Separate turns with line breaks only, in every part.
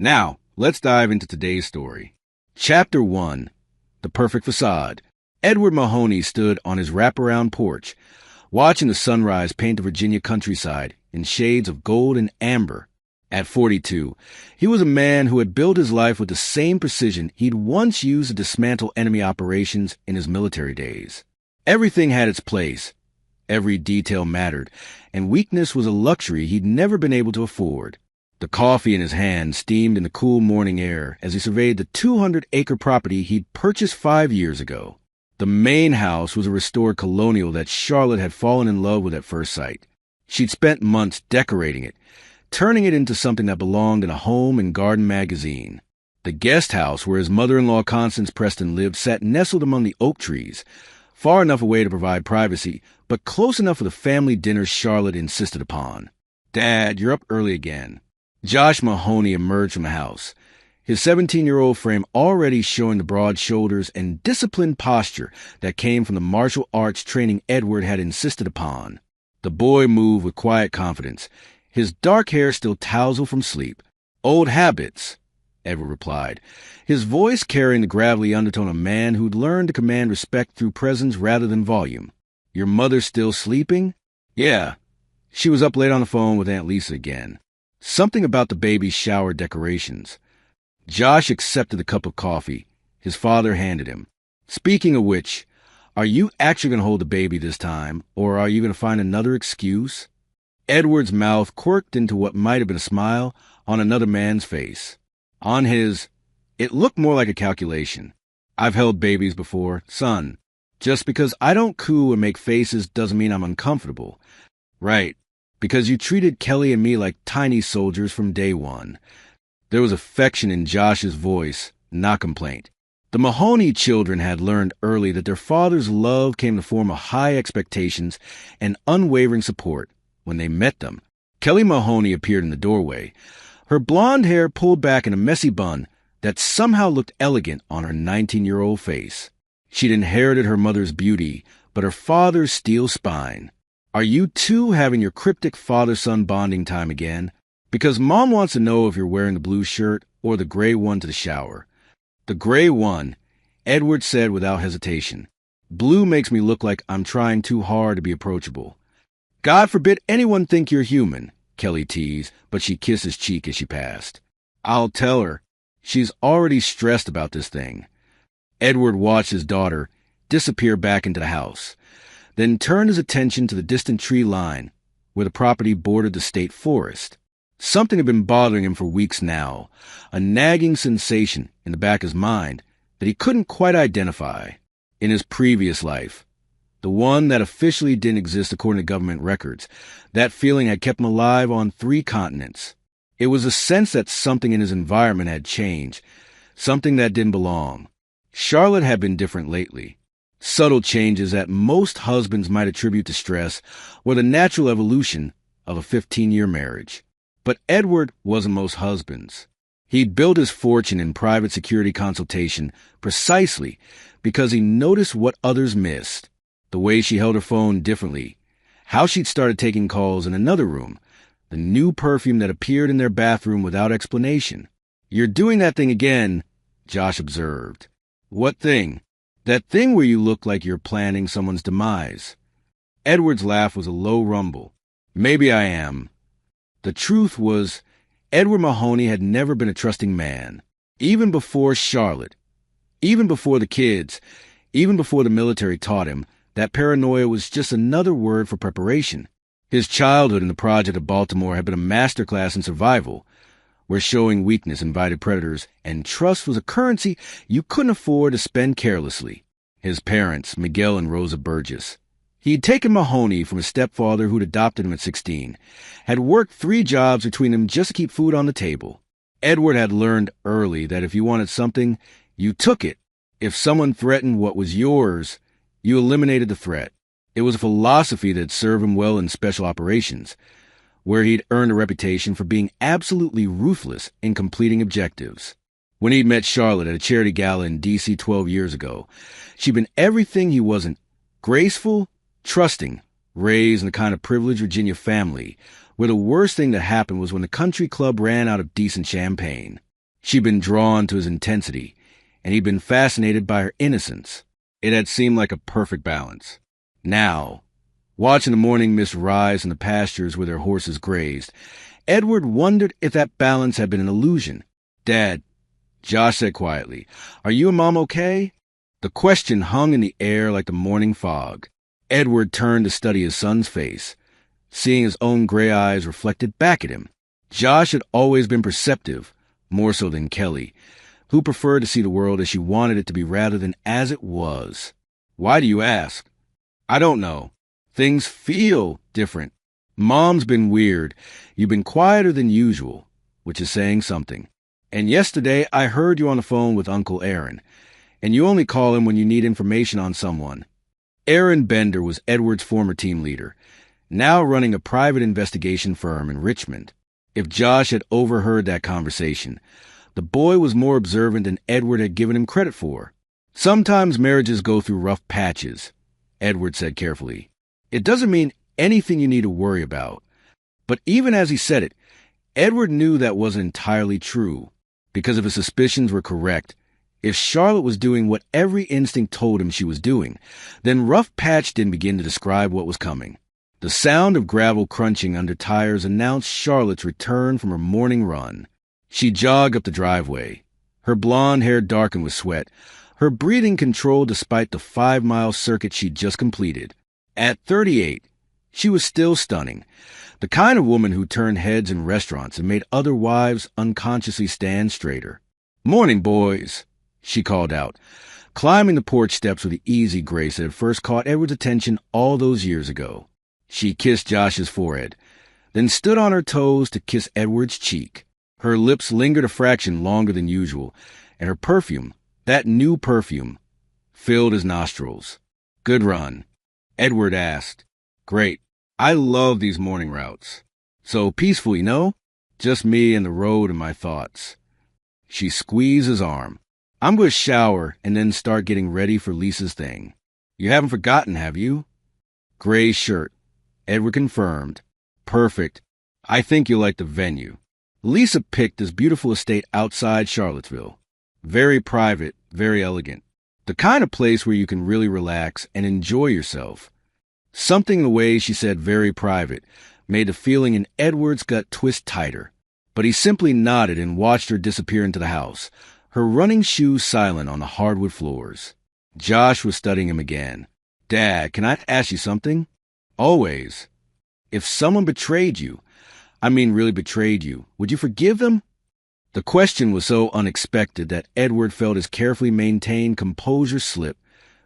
Now, let's dive into today's story. Chapter 1. The Perfect Facade. Edward Mahoney stood on his wraparound porch, watching the sunrise paint the Virginia countryside in shades of gold and amber. At 42, he was a man who had built his life with the same precision he'd once used to dismantle enemy operations in his military days. Everything had its place. Every detail mattered, and weakness was a luxury he'd never been able to afford. The coffee in his hand steamed in the cool morning air as he surveyed the 200-acre property he'd purchased 5 years ago. The main house was a restored colonial that Charlotte had fallen in love with at first sight. She'd spent months decorating it, turning it into something that belonged in a home and garden magazine. The guest house where his mother-in-law Constance Preston lived sat nestled among the oak trees, far enough away to provide privacy, but close enough for the family dinner Charlotte insisted upon. "Dad, you're up early again." Josh Mahoney emerged from the house, his 17-year-old frame already showing the broad shoulders and disciplined posture that came from the martial arts training Edward had insisted upon. The boy moved with quiet confidence, his dark hair still tousled from sleep. "Old habits," Edward replied, his voice carrying the gravelly undertone of a man who'd learned to command respect through presence rather than volume. "Your mother still sleeping?" "Yeah. She was up late on the phone with Aunt Lisa again. Something about the baby's shower decorations." Josh accepted the cup of coffee his father handed him. "Speaking of which, are you actually going to hold the baby this time, or are you going to find another excuse?" Edward's mouth quirked into what might have been a smile on another man's face. On his, it looked more like a calculation. "I've held babies before, son. Just because I don't coo and make faces doesn't mean I'm uncomfortable." "Right. Because you treated Kelly and me like tiny soldiers from day one." There was affection in Josh's voice, not complaint. The Mahoney children had learned early that their father's love came in the form of high expectations and unwavering support when they met them. Kelly Mahoney appeared in the doorway, her blonde hair pulled back in a messy bun that somehow looked elegant on her 19-year-old face. She'd inherited her mother's beauty, but her father's steel spine. "Are you two having your cryptic father-son bonding time again? Because Mom wants to know if you're wearing the blue shirt or the gray one to the shower." "The gray one," Edward said without hesitation. "Blue makes me look like I'm trying too hard to be approachable." "God forbid anyone think you're human," Kelly teased, but she kissed his cheek as she passed. "I'll tell her. She's already stressed about this thing." Edward watched his daughter disappear back into the house, then turned his attention to the distant tree line, where the property bordered the state forest. Something had been bothering him for weeks now, a nagging sensation in the back of his mind that he couldn't quite identify. In his previous life, the one that officially didn't exist according to government records, that feeling had kept him alive on 3 continents. It was a sense that something in his environment had changed, something that didn't belong. Charlotte had been different lately. Subtle changes that most husbands might attribute to stress were the natural evolution of a 15-year marriage. But Edward wasn't most husbands. He'd built his fortune in private security consultation precisely because he noticed what others missed. The way she held her phone differently, how she'd started taking calls in another room, the new perfume that appeared in their bathroom without explanation. "You're doing that thing again," Josh observed. "What thing?" "That thing where you look like you're planning someone's demise." Edward's laugh was a low rumble. "Maybe I am." The truth was, Edward Mahoney had never been a trusting man. Even before Charlotte, even before the kids, even before the military taught him that paranoia was just another word for preparation. His childhood in the project of Baltimore had been a masterclass in survival, where showing weakness invited predators and trust was a currency you couldn't afford to spend carelessly. His parents, Miguel and Rosa Burgess. He'd taken Mahoney from his stepfather who'd adopted him at 16, had worked 3 jobs between them just to keep food on the table. Edward had learned early that if you wanted something, you took it. If someone threatened what was yours, you eliminated the threat. It was a philosophy that served him well in special operations, where he'd earned a reputation for being absolutely ruthless in completing objectives. When he'd met Charlotte at a charity gala in D.C. 12 years ago, she'd been everything he wasn't: graceful, trusting, raised in the kind of privileged Virginia family where the worst thing that happened was when the country club ran out of decent champagne. She'd been drawn to his intensity, and he'd been fascinated by her innocence. It had seemed like a perfect balance. Now, watching the morning mist rise in the pastures where their horses grazed, Edward wondered if that balance had been an illusion. "Dad," Josh said quietly, "are you and Mom okay?" The question hung in the air like the morning fog. Edward turned to study his son's face, seeing his own gray eyes reflected back at him. Josh had always been perceptive, more so than Kelly, who preferred to see the world as she wanted it to be rather than as it was. "Why do you ask?" "I don't know. Things feel different. Mom's been weird. You've been quieter than usual, which is saying something. And yesterday I heard you on the phone with Uncle Aaron, and you only call him when you need information on someone." Aaron Bender was Edward's former team leader, now running a private investigation firm in Richmond. If Josh had overheard that conversation, the boy was more observant than Edward had given him credit for. "Sometimes marriages go through rough patches," Edward said carefully. "It doesn't mean anything you need to worry about." But even as he said it, Edward knew that wasn't entirely true, because if his suspicions were correct, if Charlotte was doing what every instinct told him she was doing, then rough patch didn't begin to describe what was coming. The sound of gravel crunching under tires announced Charlotte's return from her morning run. She jogged up the driveway, her blonde hair darkened with sweat, her breathing controlled despite the 5-mile circuit she'd just completed. At 38, she was still stunning, the kind of woman who turned heads in restaurants and made other wives unconsciously stand straighter. "Morning, boys," she called out, climbing the porch steps with the easy grace that had first caught Edward's attention all those years ago. She kissed Josh's forehead, then stood on her toes to kiss Edward's cheek. Her lips lingered a fraction longer than usual, and her perfume, that new perfume, filled his nostrils. "Good run?" Edward asked. "Great. I love these morning routes. So peaceful, you know? Just me and the road and my thoughts." She squeezed his arm. "I'm going to shower and then start getting ready for Lisa's thing. You haven't forgotten, have you?" "Gray shirt," Edward confirmed. "Perfect. I think you'll like the venue." Lisa picked this beautiful estate outside Charlottesville. Very private, very elegant. The kind of place where you can really relax and enjoy yourself. Something in the way she said very private made the feeling in Edward's gut twist tighter. But he simply nodded and watched her disappear into the house, her running shoes silent on the hardwood floors. Josh was studying him again. "Dad, can I ask you something?" "Always." "If someone betrayed you, really betrayed you, would you forgive them?" The question was so unexpected that Edward felt his carefully maintained composure slip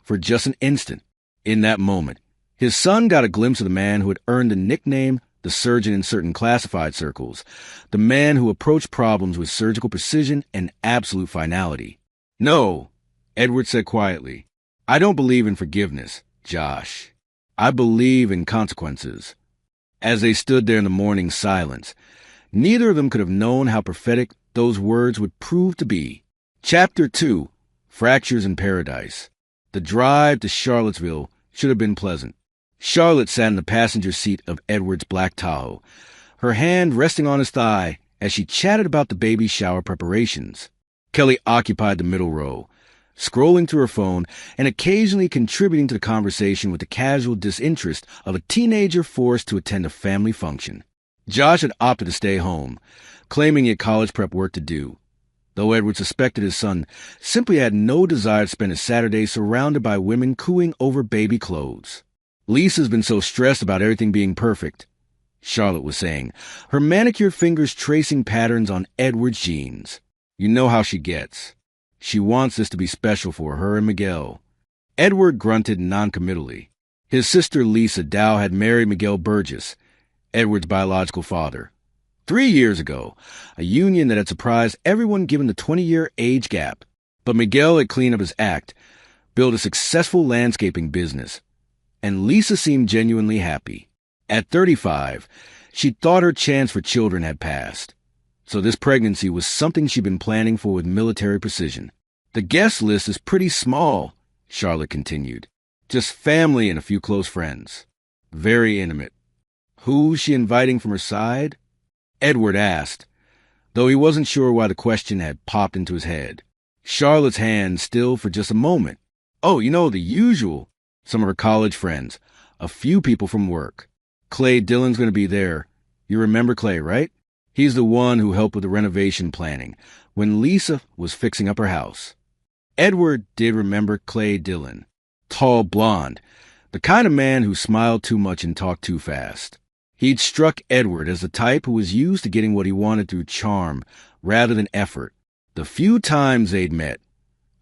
for just an instant. In that moment, his son got a glimpse of the man who had earned the nickname the surgeon in certain classified circles, the man who approached problems with surgical precision and absolute finality. "No," Edward said quietly. "I don't believe in forgiveness, Josh. I believe in consequences." As they stood there in the morning silence, neither of them could have known how prophetic those words would prove to be. Chapter 2, Fractures in Paradise. The drive to Charlottesville should have been pleasant. Charlotte sat in the passenger seat of Edward's black Tahoe, her hand resting on his thigh as she chatted about the baby shower preparations. Kelly occupied the middle row, scrolling through her phone and occasionally contributing to the conversation with the casual disinterest of a teenager forced to attend a family function. Josh had opted to stay home, claiming he had college prep work to do, though Edward suspected his son simply had no desire to spend his Saturday surrounded by women cooing over baby clothes. "Lisa's been so stressed about everything being perfect," Charlotte was saying, her manicured fingers tracing patterns on Edward's jeans. "You know how she gets. She wants this to be special for her and Miguel." Edward grunted noncommittally. His sister Lisa Dow had married Miguel Burgess, Edward's biological father, 3 years ago, a union that had surprised everyone given the 20-year age gap. But Miguel had cleaned up his act, built a successful landscaping business, and Lisa seemed genuinely happy. At 35, she thought her chance for children had passed. So this pregnancy was something she'd been planning for with military precision. "The guest list is pretty small," Charlotte continued. "Just family and a few close friends. Very intimate." "Who's she inviting from her side?" Edward asked. though he wasn't sure why the question had popped into his head. Charlotte's hand stilled for just a moment. Oh, the usual. Some of her college friends. A few people from work. Clay Dillon's going to be there. You remember Clay, right? He's the one who helped with the renovation planning when Lisa was fixing up her house. Edward did remember Clay Dillon. Tall, blonde. The kind of man who smiled too much and talked too fast. He'd struck Edward as the type who was used to getting what he wanted through charm rather than effort. The few times they'd met,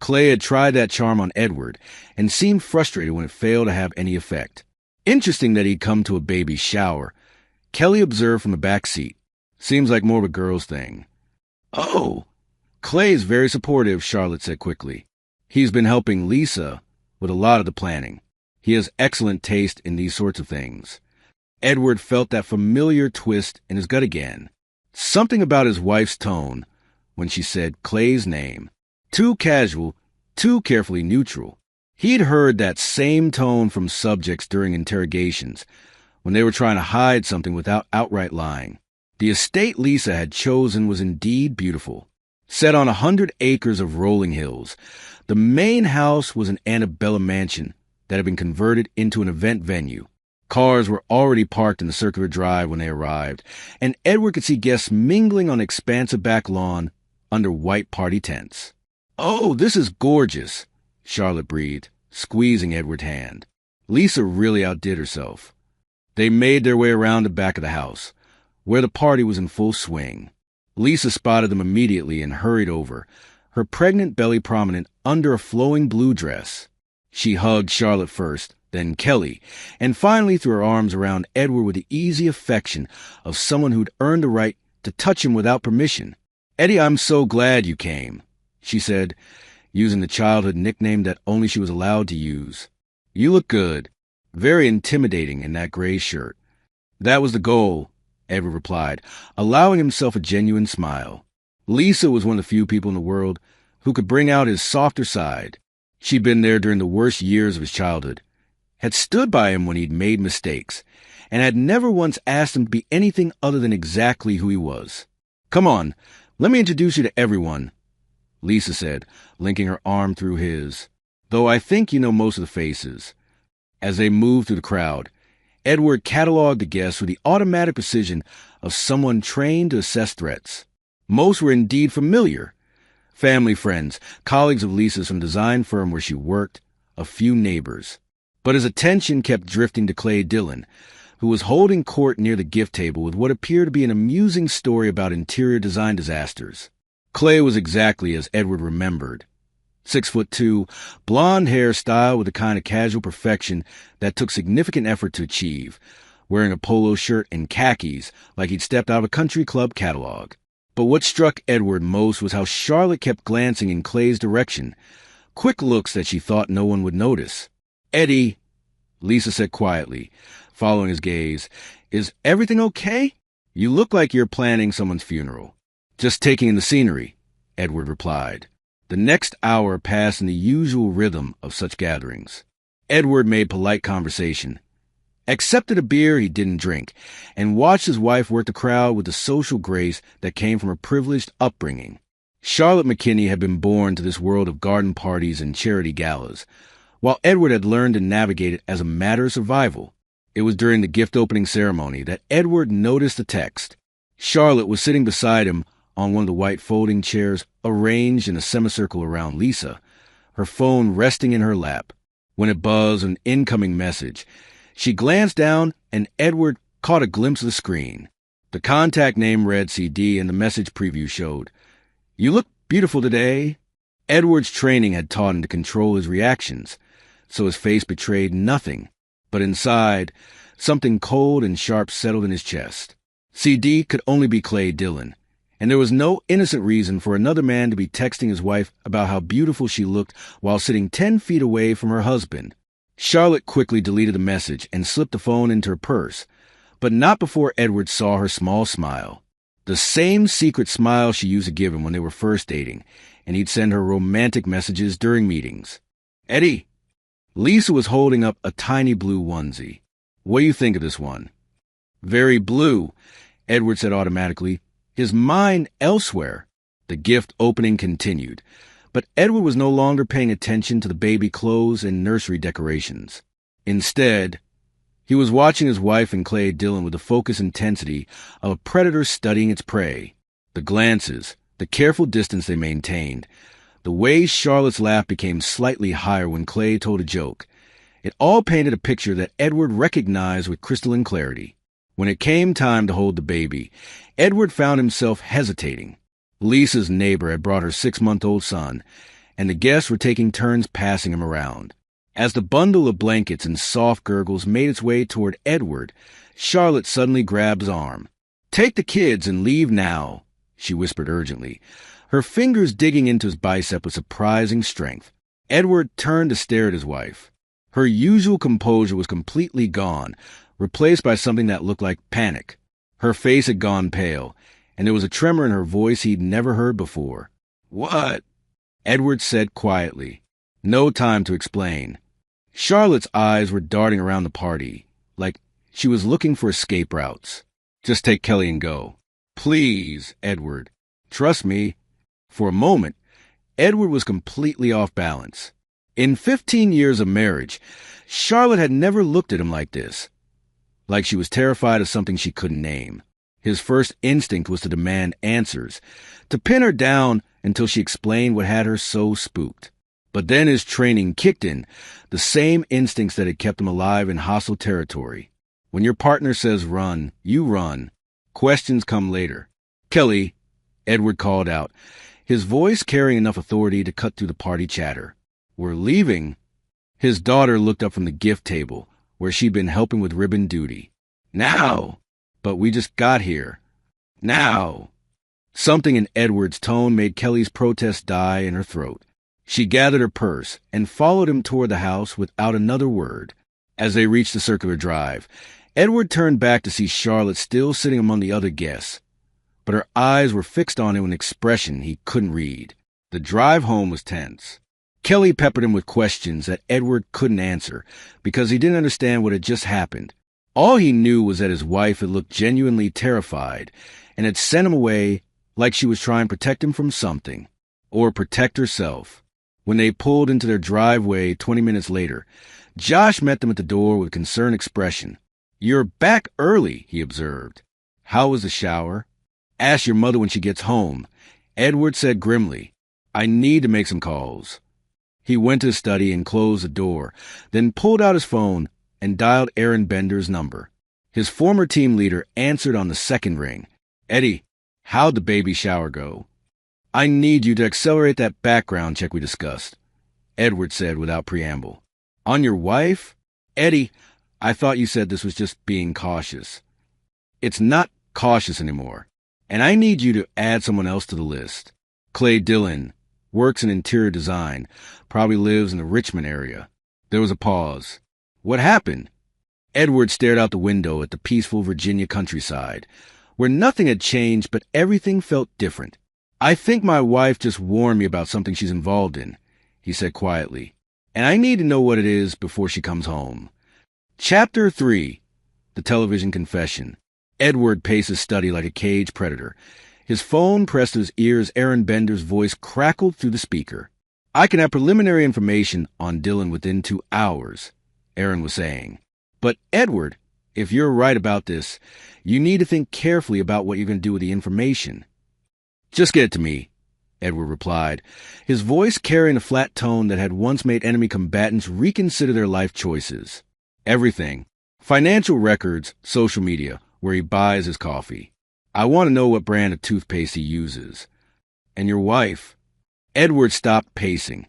Clay had tried that charm on Edward and seemed frustrated when it failed to have any effect. Interesting that he'd come to a baby shower, Kelly observed from the back seat. Seems like more of a girl's thing. Oh, Clay's very supportive, Charlotte said quickly. He's been helping Lisa with a lot of the planning. He has excellent taste in these sorts of things. Edward felt that familiar twist in his gut again. Something about his wife's tone when she said Clay's name. Too casual, too carefully neutral. He'd heard that same tone from subjects during interrogations, when they were trying to hide something without outright lying. The estate Lisa had chosen was indeed beautiful. Set on 100 acres of rolling hills, the main house was an antebellum mansion that had been converted into an event venue. Cars were already parked in the circular drive when they arrived, and Edward could see guests mingling on the expansive back lawn under white party tents. Oh, this is gorgeous, Charlotte breathed, squeezing Edward's hand. Lisa really outdid herself. They made their way around the back of the house, where the party was in full swing. Lisa spotted them immediately and hurried over, her pregnant belly prominent under a flowing blue dress. She hugged Charlotte first, then Kelly, and finally threw her arms around Edward with the easy affection of someone who'd earned the right to touch him without permission. Eddie, I'm so glad you came, she said, using the childhood nickname that only she was allowed to use. You look good, very intimidating in that gray shirt. That was the goal, Edward replied, allowing himself a genuine smile. Lisa was one of the few people in the world who could bring out his softer side. She'd been there during the worst years of his childhood, had stood by him when he'd made mistakes, and had never once asked him to be anything other than exactly who he was. Come on, let me introduce you to everyone, Lisa said, linking her arm through his, though I think you know most of the faces. As they moved through the crowd, Edward cataloged the guests with the automatic precision of someone trained to assess threats. Most were indeed familiar. Family friends, colleagues of Lisa's from the design firm where she worked, a few neighbors. But his attention kept drifting to Clay Dillon, who was holding court near the gift table with what appeared to be an amusing story about interior design disasters. Clay was exactly as Edward remembered. 6'2", blonde hair styled with the kind of casual perfection that took significant effort to achieve, wearing a polo shirt and khakis like he'd stepped out of a country club catalog. But what struck Edward most was how Charlotte kept glancing in Clay's direction, quick looks that she thought no one would notice. Eddie, Lisa said quietly, following his gaze, is everything okay? You look like you're planning someone's funeral. Just taking in the scenery, Edward replied. The next hour passed in the usual rhythm of such gatherings. Edward made polite conversation, accepted a beer he didn't drink, and watched his wife work the crowd with the social grace that came from her privileged upbringing. Charlotte McKinney had been born to this world of garden parties and charity galas, while Edward had learned to navigate it as a matter of survival. It was during the gift-opening ceremony that Edward noticed the text. Charlotte was sitting beside him on one of the white folding chairs arranged in a semicircle around Lisa, her phone resting in her lap. When it buzzed an incoming message, she glanced down and Edward caught a glimpse of the screen. The contact name read CD and the message preview showed, "You look beautiful today." Edward's training had taught him to control his reactions, so his face betrayed nothing. But inside, something cold and sharp settled in his chest. CD could only be Clay Dillon, and there was no innocent reason for another man to be texting his wife about how beautiful she looked while sitting 10 feet away from her husband. Charlotte quickly deleted the message and slipped the phone into her purse, but not before Edward saw her small smile. The same secret smile she used to give him when they were first dating, and he'd send her romantic messages during meetings. Eddie, Lisa was holding up a tiny blue onesie. What do you think of this one? Very blue, Edward said automatically, his mind elsewhere. The gift opening continued, but Edward was no longer paying attention to the baby clothes and nursery decorations. Instead, he was watching his wife and Clay Dillon with the focused intensity of a predator studying its prey. The glances, the careful distance they maintained, the way Charlotte's laugh became slightly higher when Clay told a joke. It all painted a picture that Edward recognized with crystalline clarity. When it came time to hold the baby, Edward found himself hesitating. Lisa's neighbor had brought her 6-month-old son, and the guests were taking turns passing him around. As the bundle of blankets and soft gurgles made its way toward Edward, Charlotte suddenly grabbed his arm. "Take the kids and leave now," she whispered urgently, her fingers digging into his bicep with surprising strength. Edward turned to stare at his wife. Her usual composure was completely gone, replaced by something that looked like panic. Her face had gone pale, and there was a tremor in her voice he'd never heard before. "What?" Edward said quietly. No time to explain. Charlotte's eyes were darting around the party, like she was looking for escape routes. "Just take Kelly and go." "Please, Edward. Trust me." For a moment, Edward was completely off balance. In 15 years of marriage, Charlotte had never looked at him like this, like she was terrified of something she couldn't name. His first instinct was to demand answers, to pin her down until she explained what had her so spooked. But then his training kicked in, the same instincts that had kept him alive in hostile territory. When your partner says run, you run. Questions come later. "Kelly," Edward called out, his voice carrying enough authority to cut through the party chatter. "We're leaving." His daughter looked up from the gift table, where she'd been helping with ribbon duty. "Now!" "But we just got here." "Now!" Something in Edward's tone made Kelly's protest die in her throat. She gathered her purse and followed him toward the house without another word. As they reached the circular drive, Edward turned back to see Charlotte still sitting among the other guests, but her eyes were fixed on him with an expression he couldn't read. The drive home was tense. Kelly peppered him with questions that Edward couldn't answer because he didn't understand what had just happened. All he knew was that his wife had looked genuinely terrified and had sent him away like she was trying to protect him from something, or protect herself. When they pulled into their driveway 20 minutes later, Josh met them at the door with a concerned expression. "You're back early," he observed. "How was the shower?" "Ask your mother when she gets home," Edward said grimly. "I need to make some calls." He went to his study and closed the door, then pulled out his phone and dialed Aaron Bender's number. His former team leader answered on the second ring. "Eddie, how'd the baby shower go?" "I need you to accelerate that background check we discussed," Edward said without preamble. "On your wife?" "Eddie, I thought you said this was just being cautious." "It's not cautious anymore, and I need you to add someone else to the list. Clay Dillon, works in interior design, probably lives in the Richmond area." There was a pause. "What happened?" Edward stared out the window at the peaceful Virginia countryside, where nothing had changed but everything felt different. "I think my wife just warned me about something she's involved in," he said quietly, "and I need to know what it is before she comes home." Chapter 3. The Television Confession. Edward paced his study like a caged predator. His phone pressed to his ear as Aaron Bender's voice crackled through the speaker. "I can have preliminary information on Dillon within 2 hours, Aaron was saying. "But Edward, if you're right about this, you need to think carefully about what you're going to do with the information." "Just get it to me," Edward replied, his voice carrying a flat tone that had once made enemy combatants reconsider their life choices. "Everything. Financial records, social media, where he buys his coffee. I want to know what brand of toothpaste he uses." "And your wife?" Edward stopped pacing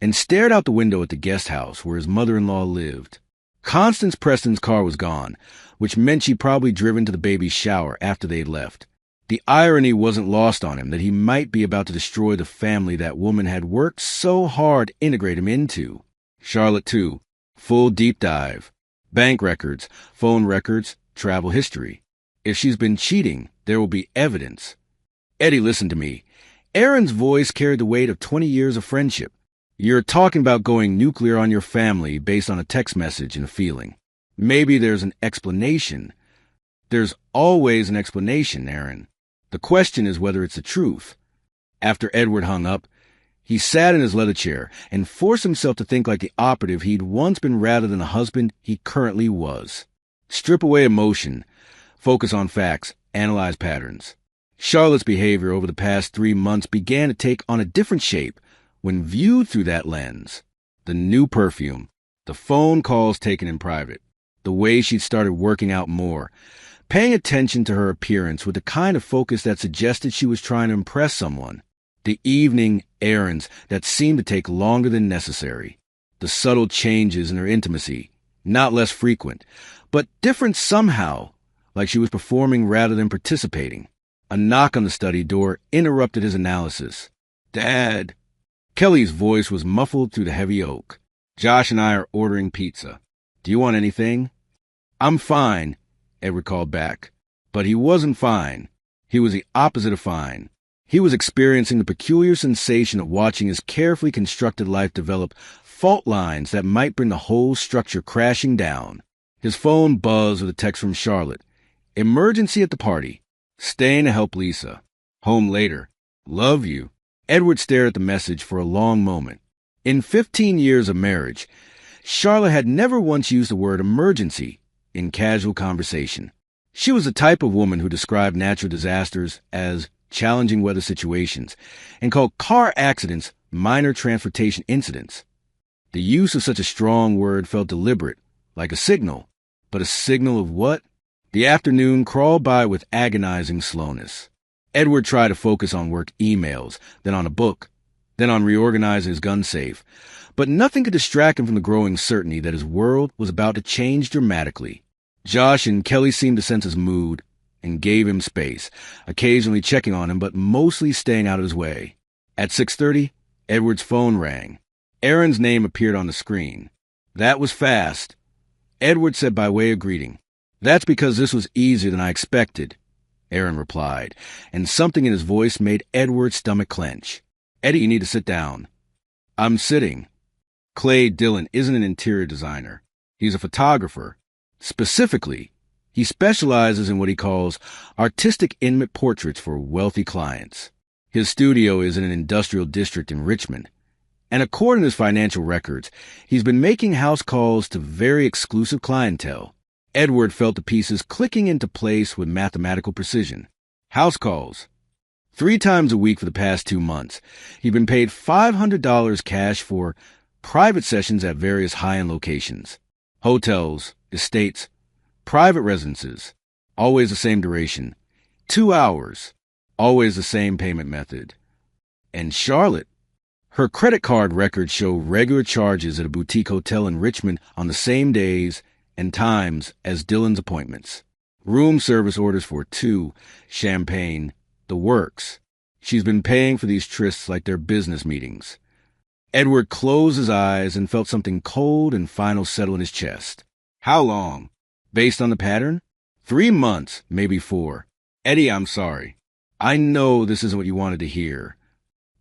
and stared out the window at the guest house where his mother-in-law lived. Constance Preston's car was gone, which meant she'd probably driven to the baby's shower after they'd left. The irony wasn't lost on him that he might be about to destroy the family that woman had worked so hard to integrate him into. Charlotte, too. Full deep dive. Bank records, phone records, travel history. If she's been cheating, there will be evidence. "Eddie, listen to me." Aaron's voice carried the weight of 20 years of friendship. "You're talking about going nuclear on your family based on a text message and a feeling. Maybe there's an explanation." "There's always an explanation, Aaron." The question is whether it's the truth. After Edward hung up, he sat in his leather chair and forced himself to think like the operative he'd once been rather than the husband he currently was. Strip away emotion, focus on facts, analyze patterns. Charlotte's behavior over the past 3 months began to take on a different shape when viewed through that lens. The new perfume, the phone calls taken in private, the way she'd started working out more, paying attention to her appearance with the kind of focus that suggested she was trying to impress someone, the evening errands that seemed to take longer than necessary, the subtle changes in her intimacy, not less frequent, but different somehow, like she was performing rather than participating. A knock on the study door interrupted his analysis. "Dad." Kelly's voice was muffled through the heavy oak. "Josh and I are ordering pizza. Do you want anything?" "I'm fine," Edward called back. But he wasn't fine. He was the opposite of fine. He was experiencing the peculiar sensation of watching his carefully constructed life develop fault lines that might bring the whole structure crashing down. His phone buzzed with a text from Charlotte. "Emergency at the party. Staying to help Lisa. Home later. Love you." Edward stared at the message for a long moment. In 15 years of marriage, Charlotte had never once used the word emergency in casual conversation. She was the type of woman who described natural disasters as challenging weather situations and called car accidents minor transportation incidents. The use of such a strong word felt deliberate, like a signal. But a signal of what? The afternoon crawled by with agonizing slowness. Edward tried to focus on work emails, then on a book, then on reorganizing his gun safe. But nothing could distract him from the growing certainty that his world was about to change dramatically. Josh and Kelly seemed to sense his mood and gave him space, occasionally checking on him but mostly staying out of his way. At 6:30, Edward's phone rang. Aaron's name appeared on the screen. "That was fast," Edward said by way of greeting. "That's because this was easier than I expected," Aaron replied, and something in his voice made Edward's stomach clench. "Eddie, you need to sit down." "I'm sitting." Clay Dillon isn't an interior designer. He's a photographer. Specifically, he specializes in what he calls artistic intimate portraits for wealthy clients. His studio is in an industrial district in Richmond. And according to his financial records, he's been making house calls to very exclusive clientele. Edward felt the pieces clicking into place with mathematical precision. House calls. 3 times a week for the past 2 months. He'd been paid $500 cash for private sessions at various high-end locations. Hotels, estates, private residences. Always the same duration. 2 hours. Always the same payment method. And Charlotte. Her credit card records show regular charges at a boutique hotel in Richmond on the same days and times as Dillon's appointments. Room service orders for 2, champagne, the works. She's been paying for these trysts like they're business meetings. Edward closed his eyes and felt something cold and final settle in his chest. How long? Based on the pattern? 3 months, maybe 4. Eddie, I'm sorry. I know this isn't what you wanted to hear.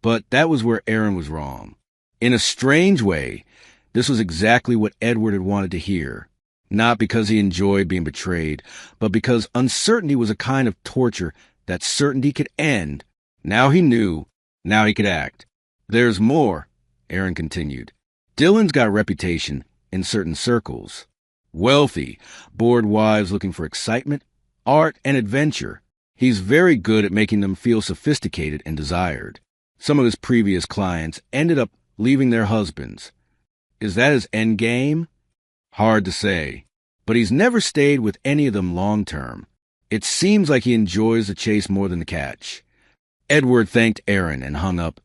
But that was where Aaron was wrong. In a strange way, this was exactly what Edward had wanted to hear. Not because he enjoyed being betrayed, but because uncertainty was a kind of torture that certainty could end. Now he knew. Now he could act. "There's more," Aaron continued. "Dillon's got a reputation in certain circles. Wealthy, bored wives looking for excitement, art, and adventure. He's very good at making them feel sophisticated and desired. Some of his previous clients ended up leaving their husbands. Is that his end game? Hard to say. But he's never stayed with any of them long term. It seems like he enjoys the chase more than the catch." Edward thanked Aaron and hung up,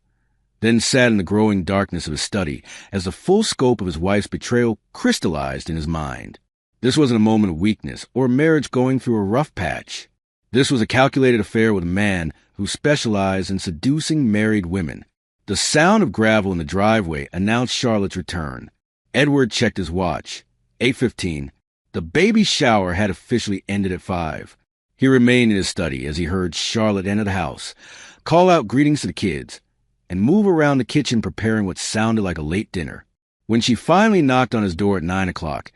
then sat in the growing darkness of his study as the full scope of his wife's betrayal crystallized in his mind. This wasn't a moment of weakness or a marriage going through a rough patch. This was a calculated affair with a man who specialized in seducing married women. The sound of gravel in the driveway announced Charlotte's return. Edward checked his watch. 8:15. The baby shower had officially ended at 5. He remained in his study as he heard Charlotte enter the house, call out greetings to the kids, and move around the kitchen preparing what sounded like a late dinner. When she finally knocked on his door at 9 o'clock,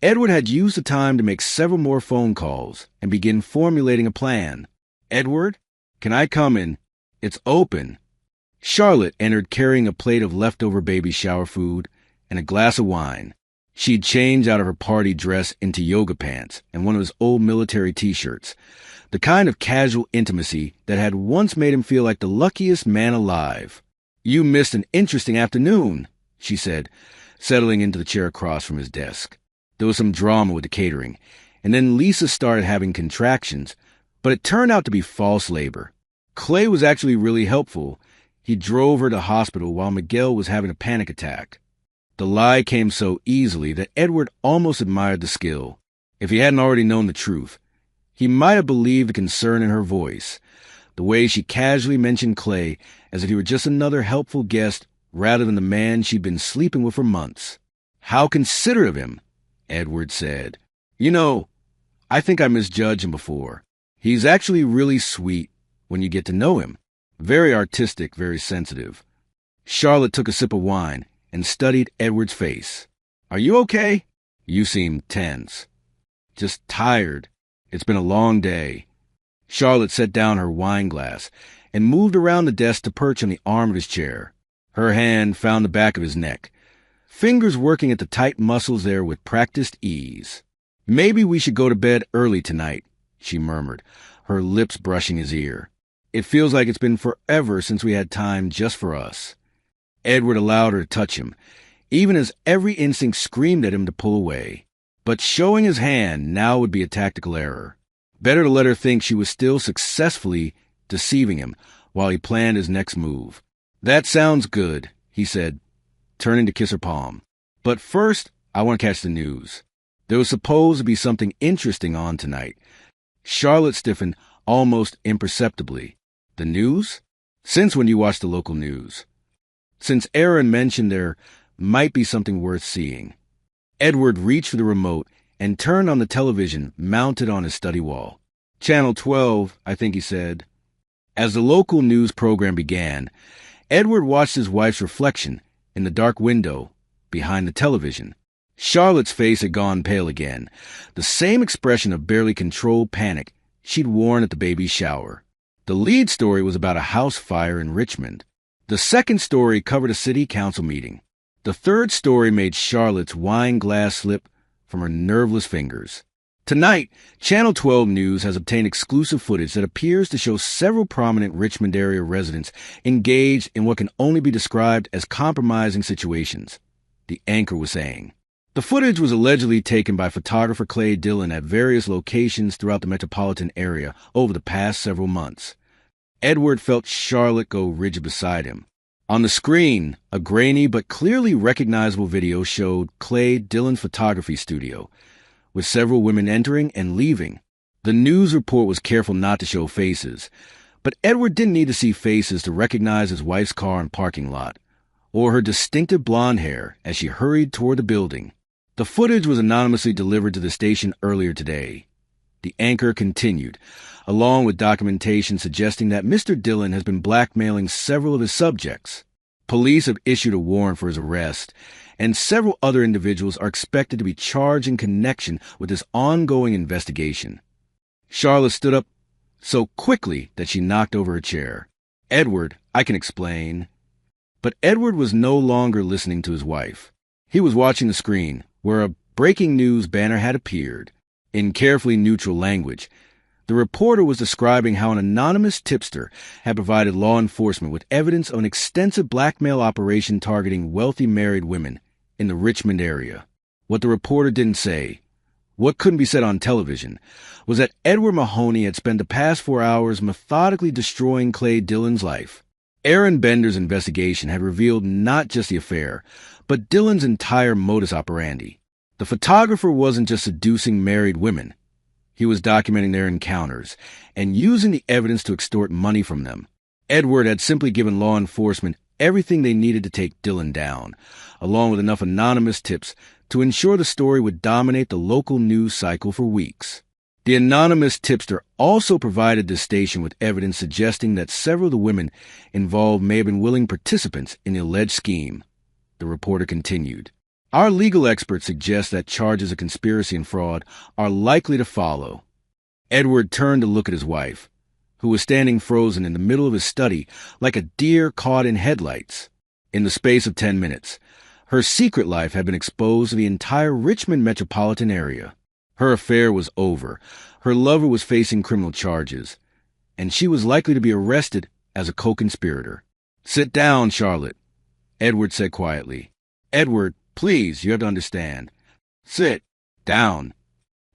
Edward had used the time to make several more phone calls and begin formulating a plan. "Edward?" Can I come in? It's open. Charlotte entered carrying a plate of leftover baby shower food and a glass of wine. She'd changed out of her party dress into yoga pants and one of his old military t-shirts, the kind of casual intimacy that had once made him feel like the luckiest man alive. "You missed an interesting afternoon," she said, settling into the chair across from his desk. There was some drama with the catering, and then Lisa started having contractions, but it turned out to be false labor. Clay was actually really helpful. He drove her to hospital while Miguel was having a panic attack. The lie came so easily that Edward almost admired the skill. If he hadn't already known the truth, he might have believed the concern in her voice, the way she casually mentioned Clay as if he were just another helpful guest rather than the man she'd been sleeping with for months. "How considerate of him," Edward said. "You know, I think I misjudged him before. He's actually really sweet when you get to know him. Very artistic, very sensitive." Charlotte took a sip of wine and studied Edward's face. "Are you okay? You seem tense." "Just tired. It's been a long day." Charlotte set down her wine glass and moved around the desk to perch on the arm of his chair. Her hand found the back of his neck, fingers working at the tight muscles there with practiced ease. "Maybe we should go to bed early tonight," she murmured, her lips brushing his ear. "It feels like it's been forever since we had time just for us." Edward allowed her to touch him, even as every instinct screamed at him to pull away. But showing his hand now would be a tactical error. Better to let her think she was still successfully deceiving him while he planned his next move. "That sounds good," he said, turning to kiss her palm. "But first, I want to catch the news. There was supposed to be something interesting on tonight." Charlotte stiffened almost imperceptibly. "The news? Since when do you watch the local news?" "Since Aaron mentioned there might be something worth seeing." Edward reached for the remote and turned on the television mounted on his study wall. "Channel 12, I think," he said. As the local news program began, Edward watched his wife's reflection in the dark window behind the television. Charlotte's face had gone pale again, the same expression of barely controlled panic she'd worn at the baby's shower. The lead story was about a house fire in Richmond. The second story covered a city council meeting. The third story made Charlotte's wine glass slip from her nerveless fingers. Tonight, Channel 12 News has obtained exclusive footage that appears to show several prominent Richmond area residents engaged in what can only be described as compromising situations, the anchor was saying. The footage was allegedly taken by photographer Clay Dillon at various locations throughout the metropolitan area over the past several months. Edward felt Charlotte go rigid beside him. On the screen, a grainy but clearly recognizable video showed Clay Dillon's photography studio, with several women entering and leaving. The news report was careful not to show faces, but Edward didn't need to see faces to recognize his wife's car in the parking lot, or her distinctive blonde hair as she hurried toward the building. The footage was anonymously delivered to the station earlier today. The anchor continued, along with documentation suggesting that Mr. Dillon has been blackmailing several of his subjects. Police have issued a warrant for his arrest, and several other individuals are expected to be charged in connection with this ongoing investigation. Charlotte stood up so quickly that she knocked over her chair. "Edward, I can explain." But Edward was no longer listening to his wife. He was watching the screen, where a breaking news banner had appeared. In carefully neutral language, the reporter was describing how an anonymous tipster had provided law enforcement with evidence of an extensive blackmail operation targeting wealthy married women in the Richmond area. What the reporter didn't say, what couldn't be said on television, was that Edward Mahoney had spent the past 4 hours methodically destroying Clay Dillon's life. Aaron Bender's investigation had revealed not just the affair, but Dillon's entire modus operandi. The photographer wasn't just seducing married women. He was documenting their encounters and using the evidence to extort money from them. Edward had simply given law enforcement everything they needed to take Dillon down, along with enough anonymous tips to ensure the story would dominate the local news cycle for weeks. The anonymous tipster also provided the station with evidence suggesting that several of the women involved may have been willing participants in the alleged scheme. The reporter continued. "Our legal experts suggest that charges of conspiracy and fraud are likely to follow." Edward turned to look at his wife. who was standing frozen in the middle of his study like a deer caught in headlights. In the space of 10 minutes, her secret life had been exposed to the entire Richmond metropolitan area. Her affair was over, her lover was facing criminal charges, and she was likely to be arrested as a co-conspirator. "Sit down, Charlotte," Edward said quietly. "Edward, please, you have to understand. Sit down."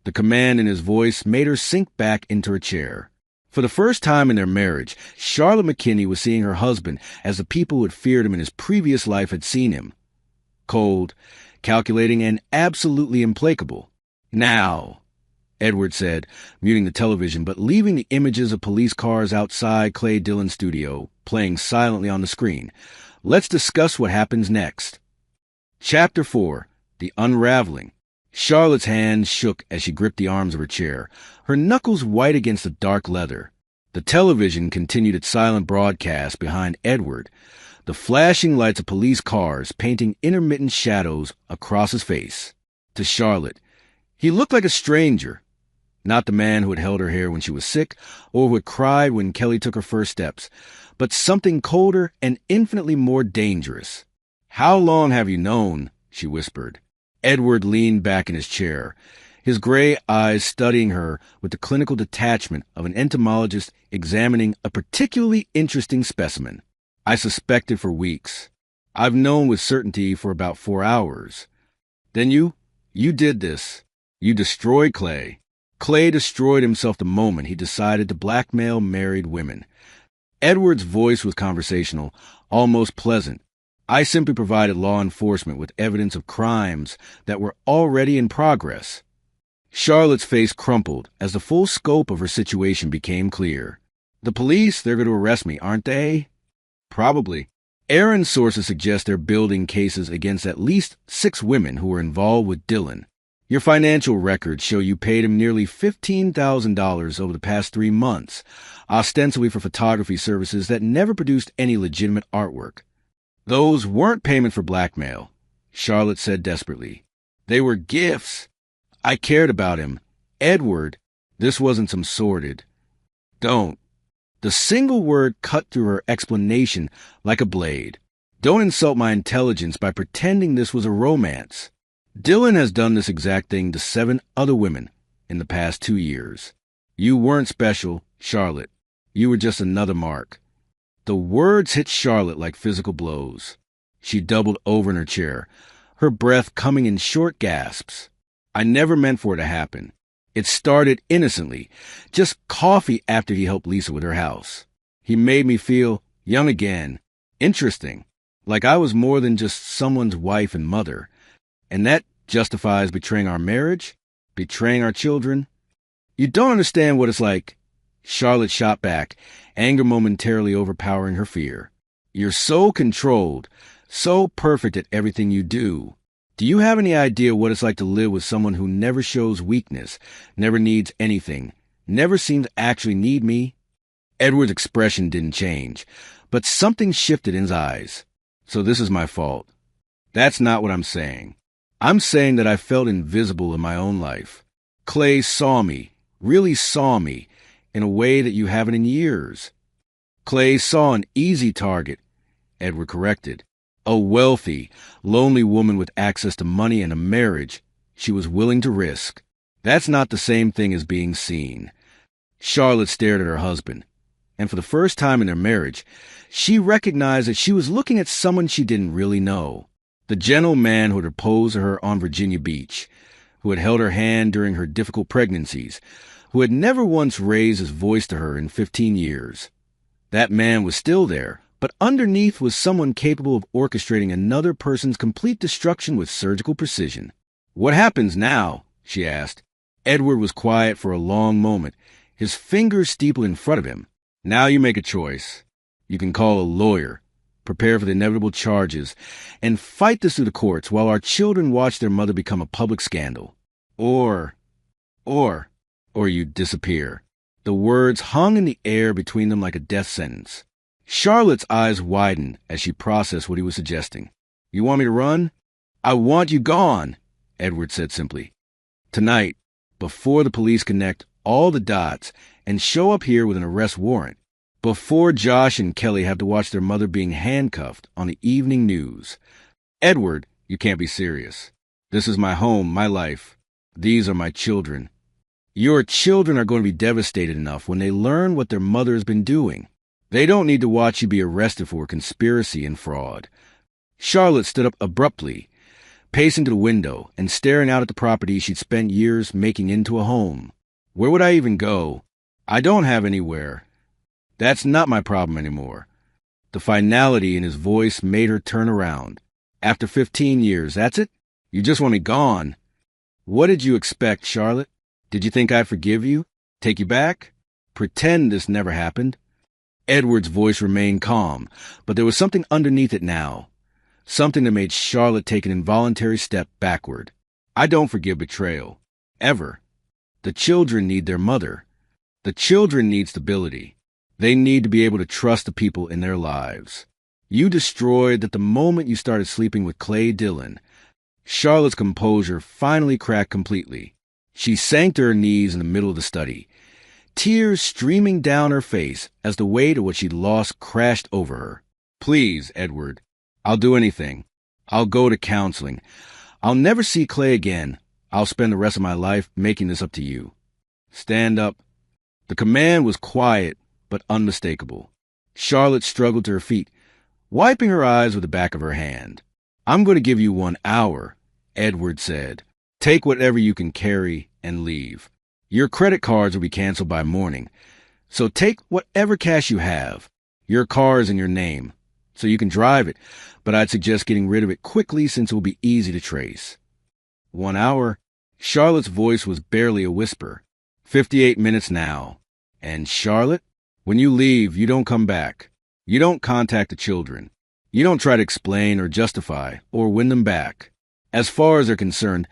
The command in his voice made her sink back into her chair. For the first time in their marriage, Charlotte McKinney was seeing her husband as the people who had feared him in his previous life had seen him. Cold, calculating, and absolutely implacable. "Now," Edward said, muting the television but leaving the images of police cars outside Clay Dillon's studio playing silently on the screen. "Let's discuss what happens next." Chapter 4. The Unraveling. Charlotte's hands shook as she gripped the arms of her chair, her knuckles white against the dark leather. The television continued its silent broadcast behind Edward, the flashing lights of police cars painting intermittent shadows across his face. To Charlotte, he looked like a stranger, not the man who had held her hair when she was sick or who had cried when Kelly took her first steps, but something colder and infinitely more dangerous. "How long have you known?" she whispered. Edward leaned back in his chair, his gray eyes studying her with the clinical detachment of an entomologist examining a particularly interesting specimen. "I suspected for weeks. I've known with certainty for about 4 hours. Then you did this. You destroyed Clay." Clay destroyed himself the moment he decided to blackmail married women. Edward's voice was conversational, almost pleasant. "I simply provided law enforcement with evidence of crimes that were already in progress." Charlotte's face crumpled as the full scope of her situation became clear. "The police, they're going to arrest me, aren't they?" "Probably. Aaron's sources suggest they're building cases against at least 6 women who were involved with Dillon. Your financial records show you paid him nearly $15,000 over the past 3 months, ostensibly for photography services that never produced any legitimate artwork. Those weren't payment for blackmail," Charlotte said desperately. "They were gifts. I cared about him. Edward, this wasn't some sordid." "Don't." The single word cut through her explanation like a blade. "Don't insult my intelligence by pretending this was a romance. Dillon has done this exact thing to 7 other women in the past 2 years. You weren't special, Charlotte. You were just another mark." The words hit Charlotte like physical blows. She doubled over in her chair, her breath coming in short gasps. "I never meant for it to happen. It started innocently, just coffee after he helped Lisa with her house. He made me feel young again, interesting, like I was more than just someone's wife and mother. And that justifies betraying our marriage, betraying our children. You don't understand what it's like." Charlotte shot back, anger momentarily overpowering her fear. "You're so controlled, so perfect at everything you do. Do you have any idea what it's like to live with someone who never shows weakness, never needs anything, never seems to actually need me?" Edward's expression didn't change, but something shifted in his eyes. "So this is my fault." "That's not what I'm saying. I'm saying that I felt invisible in my own life. Clay saw me, really saw me, in a way that you haven't in years." "Clay saw an easy target," Edward corrected. "A wealthy, lonely woman with access to money and a marriage she was willing to risk. That's not the same thing as being seen." Charlotte stared at her husband, and for the first time in their marriage, she recognized that she was looking at someone she didn't really know. The gentle man who had proposed to her on Virginia Beach, who had held her hand during her difficult pregnancies, who had never once raised his voice to her in 15 years. That man was still there, but underneath was someone capable of orchestrating another person's complete destruction with surgical precision. "What happens now?" she asked. Edward was quiet for a long moment, his fingers steepled in front of him. "Now you make a choice. You can call a lawyer, prepare for the inevitable charges, and fight this through the courts while our children watch their mother become a public scandal. Or you disappear." The words hung in the air between them like a death sentence. Charlotte's eyes widened as she processed what he was suggesting. "You want me to run?" "I want you gone," Edward said simply. "Tonight, before the police connect all the dots, and show up here with an arrest warrant before Josh and Kelly have to watch their mother being handcuffed on the evening news. Edward, you can't be serious. This is my home, my life. These are my children. Your children are going to be devastated enough when they learn what their mother has been doing. They don't need to watch you be arrested for conspiracy and fraud. Charlotte stood up abruptly, pacing to the window and staring out at the property she'd spent years making into a home. Where would I even go? I don't have anywhere. That's not my problem anymore. The finality in his voice made her turn around. After 15 years, that's it? You just want me gone? What did you expect, Charlotte? Did you think I'd forgive you? Take you back? Pretend this never happened? Edward's voice remained calm, but there was something underneath it now. Something that made Charlotte take an involuntary step backward. I don't forgive betrayal. Ever. The children need their mother. The children need stability. They need to be able to trust the people in their lives. You destroyed that the moment you started sleeping with Clay Dillon. Charlotte's composure finally cracked completely. She sank to her knees in the middle of the study, tears streaming down her face as the weight of what she'd lost crashed over her. Please, Edward. I'll do anything. I'll go to counseling. I'll never see Clay again. I'll spend the rest of my life making this up to you. Stand up. The command was quiet but unmistakable. Charlotte struggled to her feet, wiping her eyes with the back of her hand. I'm going to give you 1 hour, Edward said. Take whatever you can carry and leave. Your credit cards will be canceled by morning, so take whatever cash you have. Your car is in your name, so you can drive it, but I'd suggest getting rid of it quickly since it will be easy to trace. 1 hour? Charlotte's voice was barely a whisper. 58 minutes now. And Charlotte, when you leave, you don't come back. You don't contact the children. You don't try to explain or justify or win them back. As far as they're concerned,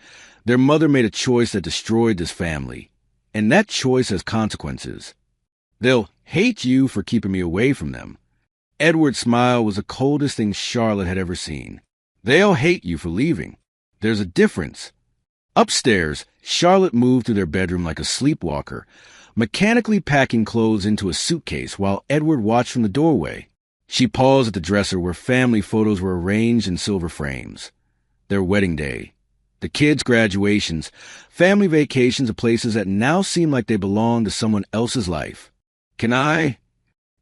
their mother made a choice that destroyed this family, and that choice has consequences. They'll hate you for keeping me away from them. Edward's smile was the coldest thing Charlotte had ever seen. They'll hate you for leaving. There's a difference. Upstairs, Charlotte moved through their bedroom like a sleepwalker, mechanically packing clothes into a suitcase while Edward watched from the doorway. She paused at the dresser where family photos were arranged in silver frames. Their wedding day, the kids' graduations, family vacations of places that now seemed like they belonged to someone else's life. Can I?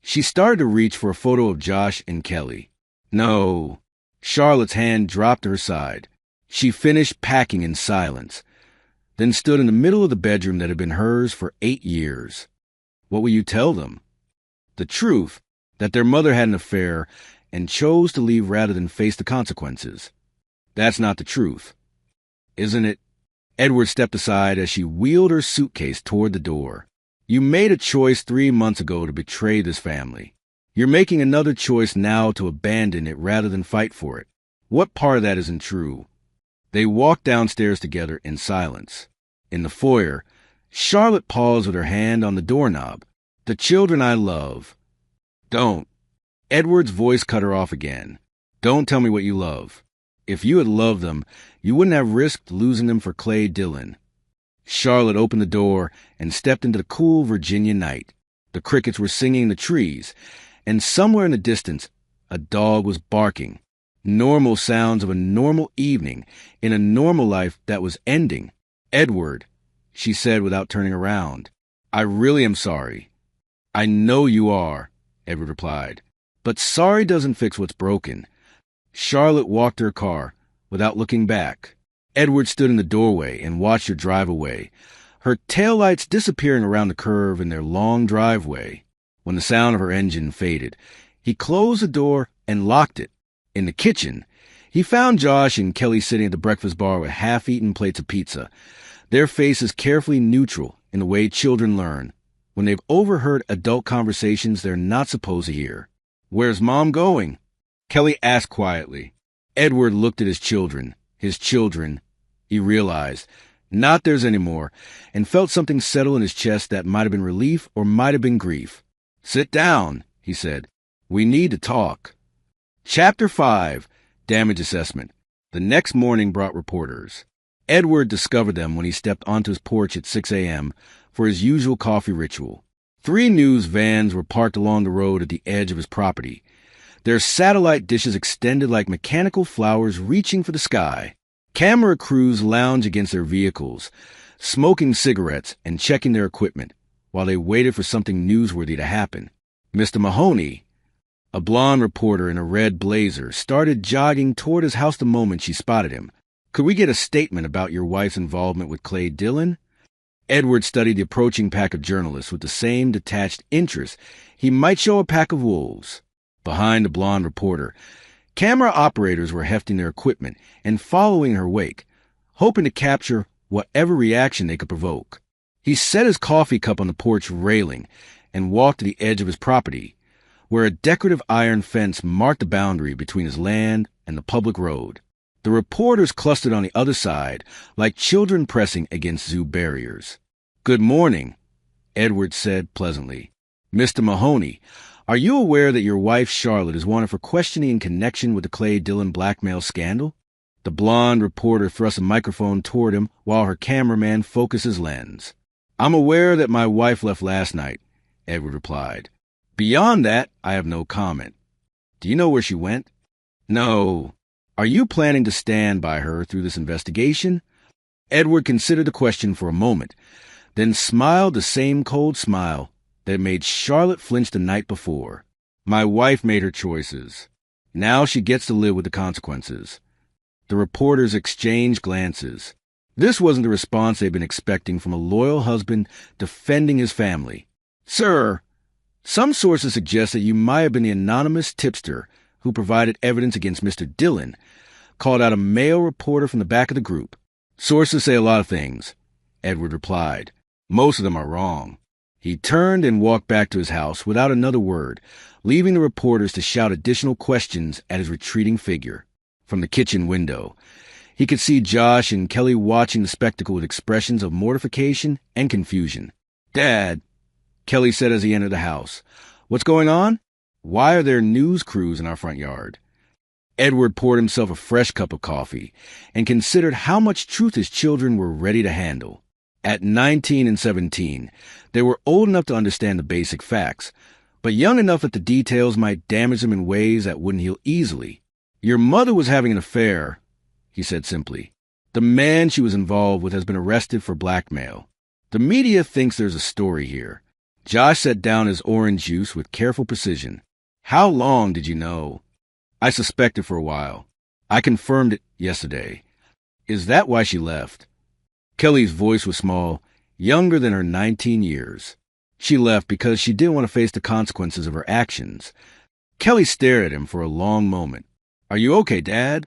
She started to reach for a photo of Josh and Kelly. No. Charlotte's hand dropped to her side. She finished packing in silence, then stood in the middle of the bedroom that had been hers for 8 years. What will you tell them? The truth, that their mother had an affair and chose to leave rather than face the consequences. That's not the truth, isn't it? Edward stepped aside as she wheeled her suitcase toward the door. You made a choice 3 months ago to betray this family. You're making another choice now to abandon it rather than fight for it. What part of that isn't true? They walked downstairs together in silence. In the foyer, Charlotte paused with her hand on the doorknob. The children I love. Don't. Edward's voice cut her off again. Don't tell me what you love. If you had loved them, you wouldn't have risked losing them for Clay Dillon. Charlotte opened the door and stepped into the cool Virginia night. The crickets were singing in the trees, and somewhere in the distance, a dog was barking. Normal sounds of a normal evening in a normal life that was ending. Edward, she said without turning around. I really am sorry. I know you are, Edward replied. But sorry doesn't fix what's broken. Charlotte walked to her car without looking back. Edward stood in the doorway and watched her drive away, her taillights disappearing around the curve in their long driveway. When the sound of her engine faded, he closed the door and locked it. In the kitchen, he found Josh and Kelly sitting at the breakfast bar with half-eaten plates of pizza, their faces carefully neutral in the way children learn when they've overheard adult conversations they're not supposed to hear. Where's Mom going? Kelly asked quietly. Edward looked at his children. He realized, not theirs anymore, and felt something settle in his chest that might have been relief or might have been grief. Sit down, he said. We need to talk. Chapter 5, Damage Assessment. The next morning brought reporters. Edward discovered them when he stepped onto his porch at 6 a.m., for his usual coffee ritual. 3 news vans were parked along the road at the edge of his property, their satellite dishes extended like mechanical flowers reaching for the sky. Camera crews lounged against their vehicles, smoking cigarettes and checking their equipment, while they waited for something newsworthy to happen. Mr. Mahoney, a blonde reporter in a red blazer, started jogging toward his house the moment she spotted him. "Could we get a statement about your wife's involvement with Clay Dillon?" Edward studied the approaching pack of journalists with the same detached interest he might show a pack of wolves. Behind the blonde reporter, camera operators were hefting their equipment and following her wake, hoping to capture whatever reaction they could provoke. He set his coffee cup on the porch railing and walked to the edge of his property, where a decorative iron fence marked the boundary between his land and the public road. The reporters clustered on the other side, like children pressing against zoo barriers. "Good morning," Edward said pleasantly. "Mr. Mahoney, are you aware that your wife Charlotte is wanted for questioning in connection with the Clay Dillon blackmail scandal?" The blonde reporter thrust a microphone toward him while her cameraman focused his lens. "I'm aware that my wife left last night," Edward replied. "Beyond that, I have no comment." "Do you know where she went?" "No." "Are you planning to stand by her through this investigation?" Edward considered the question for a moment, then smiled the same cold smile that had made Charlotte flinch the night before. "My wife made her choices. Now she gets to live with the consequences." The reporters exchanged glances. This wasn't the response they'd been expecting from a loyal husband defending his family. "Sir, some sources suggest that you might have been the anonymous tipster who provided evidence against Mr. Dillon," called out a male reporter from the back of the group. "Sources say a lot of things," Edward replied. "Most of them are wrong." He turned and walked back to his house without another word, leaving the reporters to shout additional questions at his retreating figure. From the kitchen window, he could see Josh and Kelly watching the spectacle with expressions of mortification and confusion. "Dad," Kelly said as he entered the house, "what's going on? Why are there news crews in our front yard?" Edward poured himself a fresh cup of coffee and considered how much truth his children were ready to handle. At 19 and 17, they were old enough to understand the basic facts, but young enough that the details might damage them in ways that wouldn't heal easily. "Your mother was having an affair," he said simply. "The man she was involved with has been arrested for blackmail. The media thinks there's a story here." Josh set down his orange juice with careful precision. "How long did you know?" "I suspected for a while. I confirmed it yesterday." "Is that why she left?" Kelly's voice was small, younger than her 19 years. "She left because she didn't want to face the consequences of her actions." Kelly stared at him for a long moment. "Are you okay, Dad?"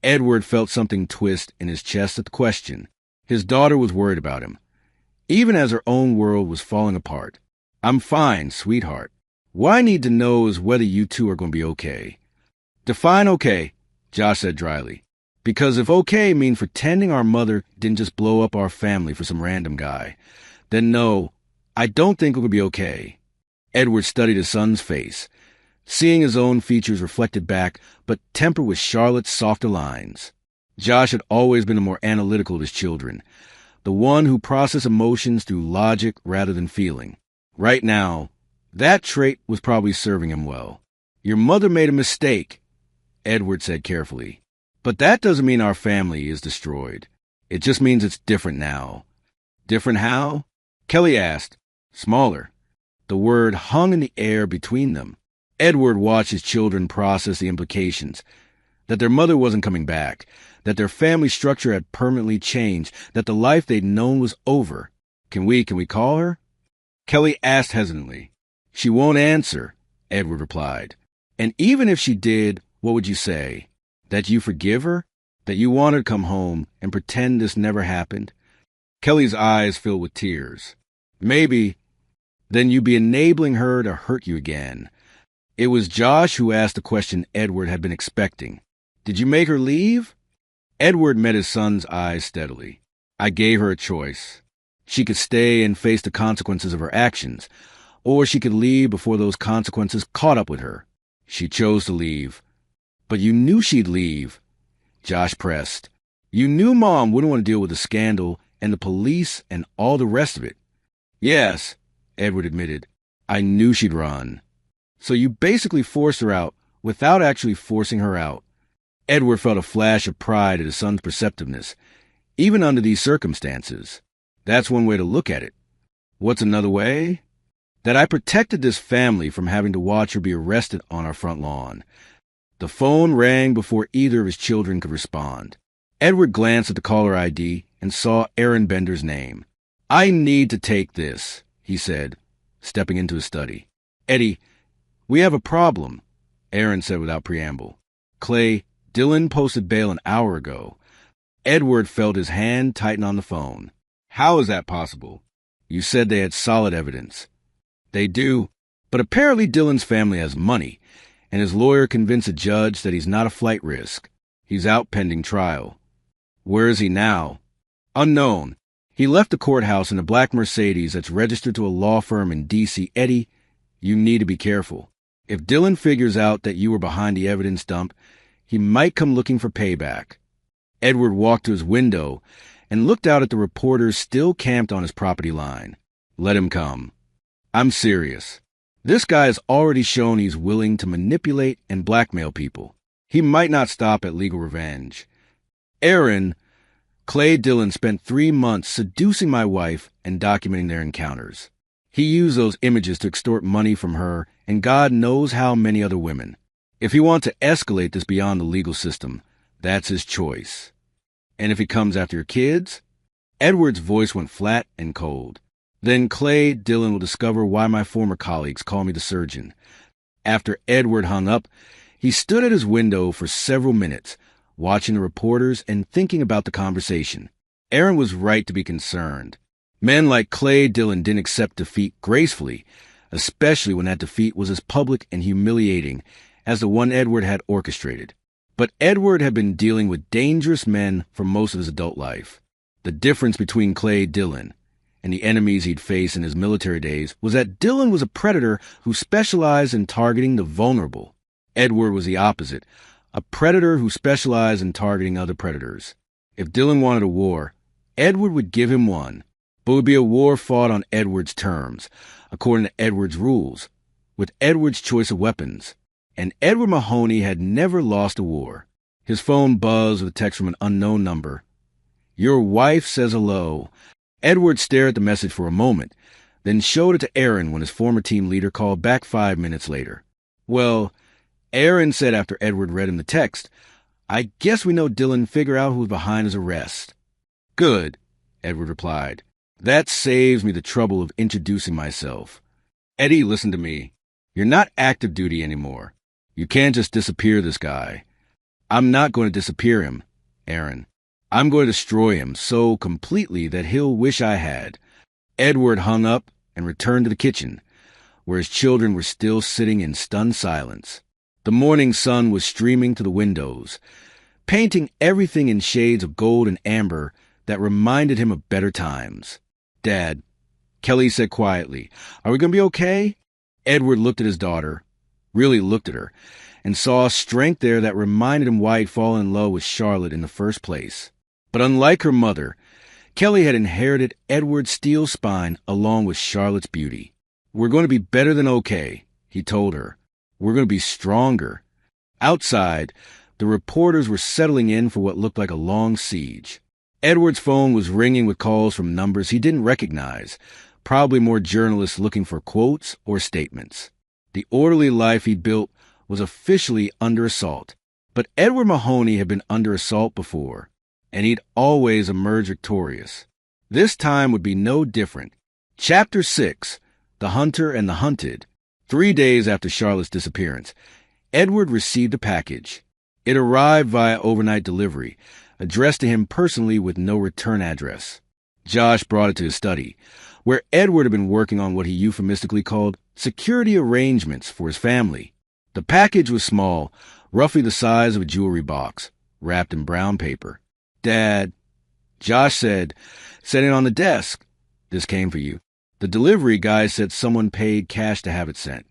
Edward felt something twist in his chest at the question. His daughter was worried about him, even as her own world was falling apart. "I'm fine, sweetheart. What I need to know is whether you two are going to be okay." "Define okay," Josh said dryly. "Because if okay means pretending our mother didn't just blow up our family for some random guy, then no, I don't think it would be okay." Edward studied his son's face, seeing his own features reflected back, but tempered with Charlotte's softer lines. Josh had always been the more analytical of his children, the one who processed emotions through logic rather than feeling. Right now, that trait was probably serving him well. "Your mother made a mistake," Edward said carefully. "But that doesn't mean our family is destroyed. It just means it's different now." "Different how?" Kelly asked. "Smaller." The word hung in the air between them. Edward watched his children process the implications. That their mother wasn't coming back. That their family structure had permanently changed. That the life they'd known was over. Can we call her?" Kelly asked hesitantly. "She won't answer," Edward replied. "And even if she did, what would you say? That you forgive her? That you want her to come home and pretend this never happened?" Kelly's eyes filled with tears. "Maybe. Then you'd be enabling her to hurt you again." It was Josh who asked the question Edward had been expecting. "Did you make her leave?" Edward met his son's eyes steadily. "I gave her a choice. She could stay and face the consequences of her actions, or she could leave before those consequences caught up with her. She chose to leave." "But you knew she'd leave," Josh pressed. "You knew Mom wouldn't want to deal with the scandal and the police and all the rest of it." Yes, Edward admitted. I knew she'd run. So you basically forced her out without actually forcing her out. Edward felt a flash of pride at his son's perceptiveness, even under these circumstances. That's one way to look at it. What's another way? That I protected this family from having to watch her be arrested on our front lawn. The phone rang before either of his children could respond. Edward glanced at the caller ID and saw Aaron Bender's name. I need to take this, he said, stepping into his study. Eddie, we have a problem, Aaron said without preamble. Clay, Dylan posted bail an hour ago. Edward felt his hand tighten on the phone. How is that possible? You said they had solid evidence. They do, but apparently Dylan's family has money, and his lawyer convinced a judge that he's not a flight risk. He's out pending trial. Where is he now? Unknown. He left the courthouse in a black Mercedes that's registered to a law firm in D.C. Eddie, you need to be careful. If Dylan figures out that you were behind the evidence dump, he might come looking for payback. Edward walked to his window and looked out at the reporters still camped on his property line. Let him come. I'm serious. This guy has already shown he's willing to manipulate and blackmail people. He might not stop at legal revenge. Aaron, Clay Dillon spent 3 months seducing my wife and documenting their encounters. He used those images to extort money from her and God knows how many other women. If he wants to escalate this beyond the legal system, that's his choice. And if he comes after your kids? Edward's voice went flat and cold. Then Clay Dillon will discover why my former colleagues call me the surgeon. After Edward hung up, he stood at his window for several minutes, watching the reporters and thinking about the conversation. Aaron was right to be concerned. Men like Clay Dillon didn't accept defeat gracefully, especially when that defeat was as public and humiliating as the one Edward had orchestrated. But Edward had been dealing with dangerous men for most of his adult life. The difference between Clay Dillon and the enemies he'd faced in his military days was that Dillon was a predator who specialized in targeting the vulnerable. Edward was the opposite, a predator who specialized in targeting other predators. If Dillon wanted a war, Edward would give him one, but it would be a war fought on Edward's terms, according to Edward's rules, with Edward's choice of weapons. And Edward Mahoney had never lost a war. His phone buzzed with a text from an unknown number. Your wife says hello. Edward stared at the message for a moment, then showed it to Aaron when his former team leader called back 5 minutes later. Well, Aaron said after Edward read him the text, I guess we know Dillon figured out who was behind his arrest. Good, Edward replied. That saves me the trouble of introducing myself. Eddie, listen to me. You're not active duty anymore. You can't just disappear this guy. I'm not going to disappear him, Aaron. I'm going to destroy him so completely that he'll wish I had. Edward hung up and returned to the kitchen, where his children were still sitting in stunned silence. The morning sun was streaming through the windows, painting everything in shades of gold and amber that reminded him of better times. Dad, Kelly said quietly, are we going to be okay? Edward looked at his daughter, really looked at her, and saw a strength there that reminded him why he'd fallen in love with Charlotte in the first place. But unlike her mother, Kelly had inherited Edward's steel spine along with Charlotte's beauty. We're going to be better than okay, he told her. We're going to be stronger. Outside, the reporters were settling in for what looked like a long siege. Edward's phone was ringing with calls from numbers he didn't recognize, probably more journalists looking for quotes or statements. The orderly life he'd built was officially under assault, but Edward Mahoney had been under assault before, and he'd always emerged victorious. This time would be no different. Chapter 6, The Hunter and the Hunted. 3 days after Charlotte's disappearance, Edward received a package. It arrived via overnight delivery, addressed to him personally with no return address. Josh brought it to his study, where Edward had been working on what he euphemistically called security arrangements for his family. The package was small, roughly the size of a jewelry box, wrapped in brown paper. Dad, Josh said, set it on the desk. This came for you. The delivery guy said someone paid cash to have it sent.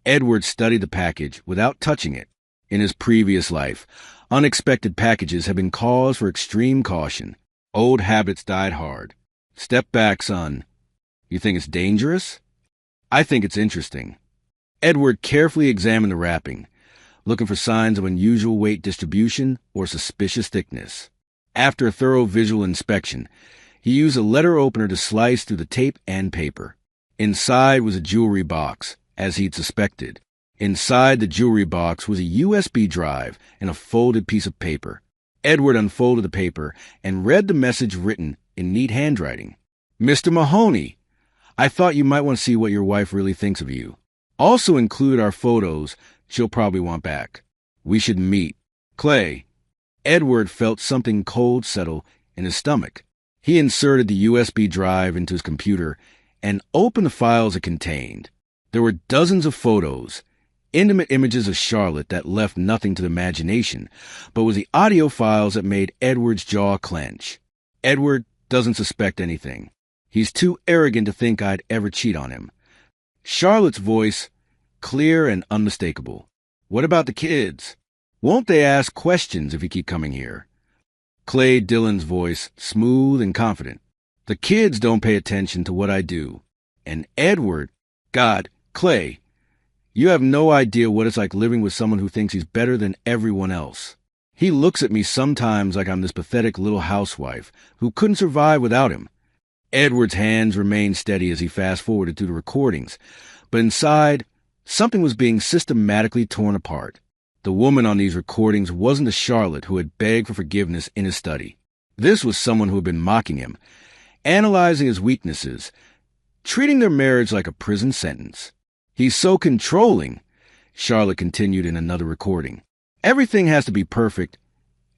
Edward studied the package without touching it. In his previous life, unexpected packages had been cause for extreme caution. Old habits died hard. Step back, son. You think it's dangerous? I think it's interesting. Edward carefully examined the wrapping, looking for signs of unusual weight distribution or suspicious thickness. After a thorough visual inspection, he used a letter opener to slice through the tape and paper. Inside was a jewelry box, as he'd suspected. Inside the jewelry box was a USB drive and a folded piece of paper. Edward unfolded the paper and read the message written in neat handwriting. Mr. Mahoney, I thought you might want to see what your wife really thinks of you. Also include our photos she'll probably want back. We should meet. Clay. Edward felt something cold settle in his stomach. He inserted the USB drive into his computer and opened the files it contained. There were dozens of photos, intimate images of Charlotte that left nothing to the imagination, but was the audio files that made Edward's jaw clench. Edward doesn't suspect anything. He's too arrogant to think I'd ever cheat on him. Charlotte's voice, clear and unmistakable. What about the kids? Won't they ask questions if you keep coming here? Clay Dillon's voice, smooth and confident. The kids don't pay attention to what I do. And Edward, God, Clay, you have no idea what it's like living with someone who thinks he's better than everyone else. He looks at me sometimes like I'm this pathetic little housewife who couldn't survive without him. Edward's hands remained steady as he fast-forwarded through the recordings, but inside, something was being systematically torn apart. The woman on these recordings wasn't the Charlotte who had begged for forgiveness in his study. This was someone who had been mocking him, analyzing his weaknesses, treating their marriage like a prison sentence. He's so controlling, Charlotte continued in another recording. Everything has to be perfect.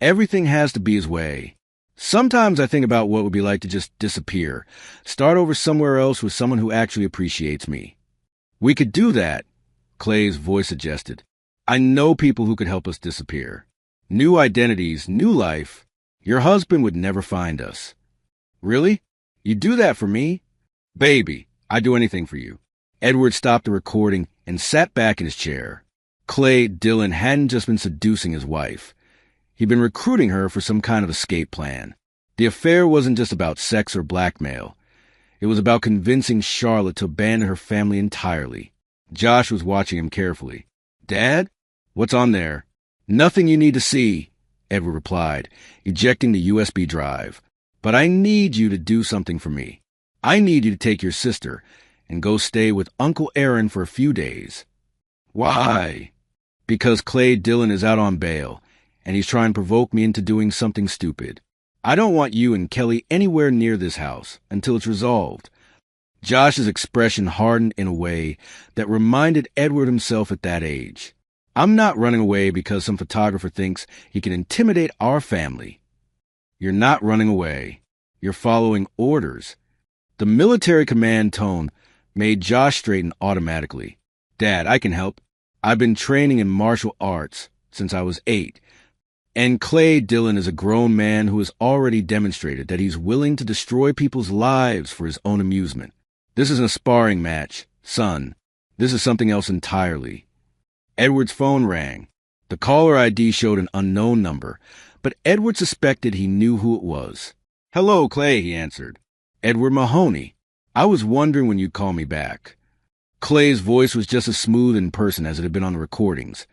Everything has to be his way. Sometimes I think about what it would be like to just disappear, start over somewhere else with someone who actually appreciates me. We could do that, Clay's voice suggested. I know people who could help us disappear. New identities, new life. Your husband would never find us. Really? You'd do that for me? Baby, I'd do anything for you. Edward stopped the recording and sat back in his chair. Clay Dillon hadn't just been seducing his wife. He'd been recruiting her for some kind of escape plan. The affair wasn't just about sex or blackmail. It was about convincing Charlotte to abandon her family entirely. Josh was watching him carefully. Dad? What's on there? Nothing you need to see, Edward replied, ejecting the USB drive. But I need you to do something for me. I need you to take your sister and go stay with Uncle Aaron for a few days. Why? Because Clay Dillon is out on bail, and he's trying to provoke me into doing something stupid. I don't want you and Kelly anywhere near this house until it's resolved. Josh's expression hardened in a way that reminded Edward himself at that age. I'm not running away because some photographer thinks he can intimidate our family. You're not running away. You're following orders. The military command tone made Josh straighten automatically. Dad, I can help. I've been training in martial arts since I was 8. And Clay Dillon is a grown man who has already demonstrated that he's willing to destroy people's lives for his own amusement. This isn't a sparring match, son. This is something else entirely. Edward's phone rang. The caller ID showed an unknown number, but Edward suspected he knew who it was. Hello, Clay, he answered. Edward Mahoney. I was wondering when you'd call me back. Clay's voice was just as smooth in person as it had been on the recordings,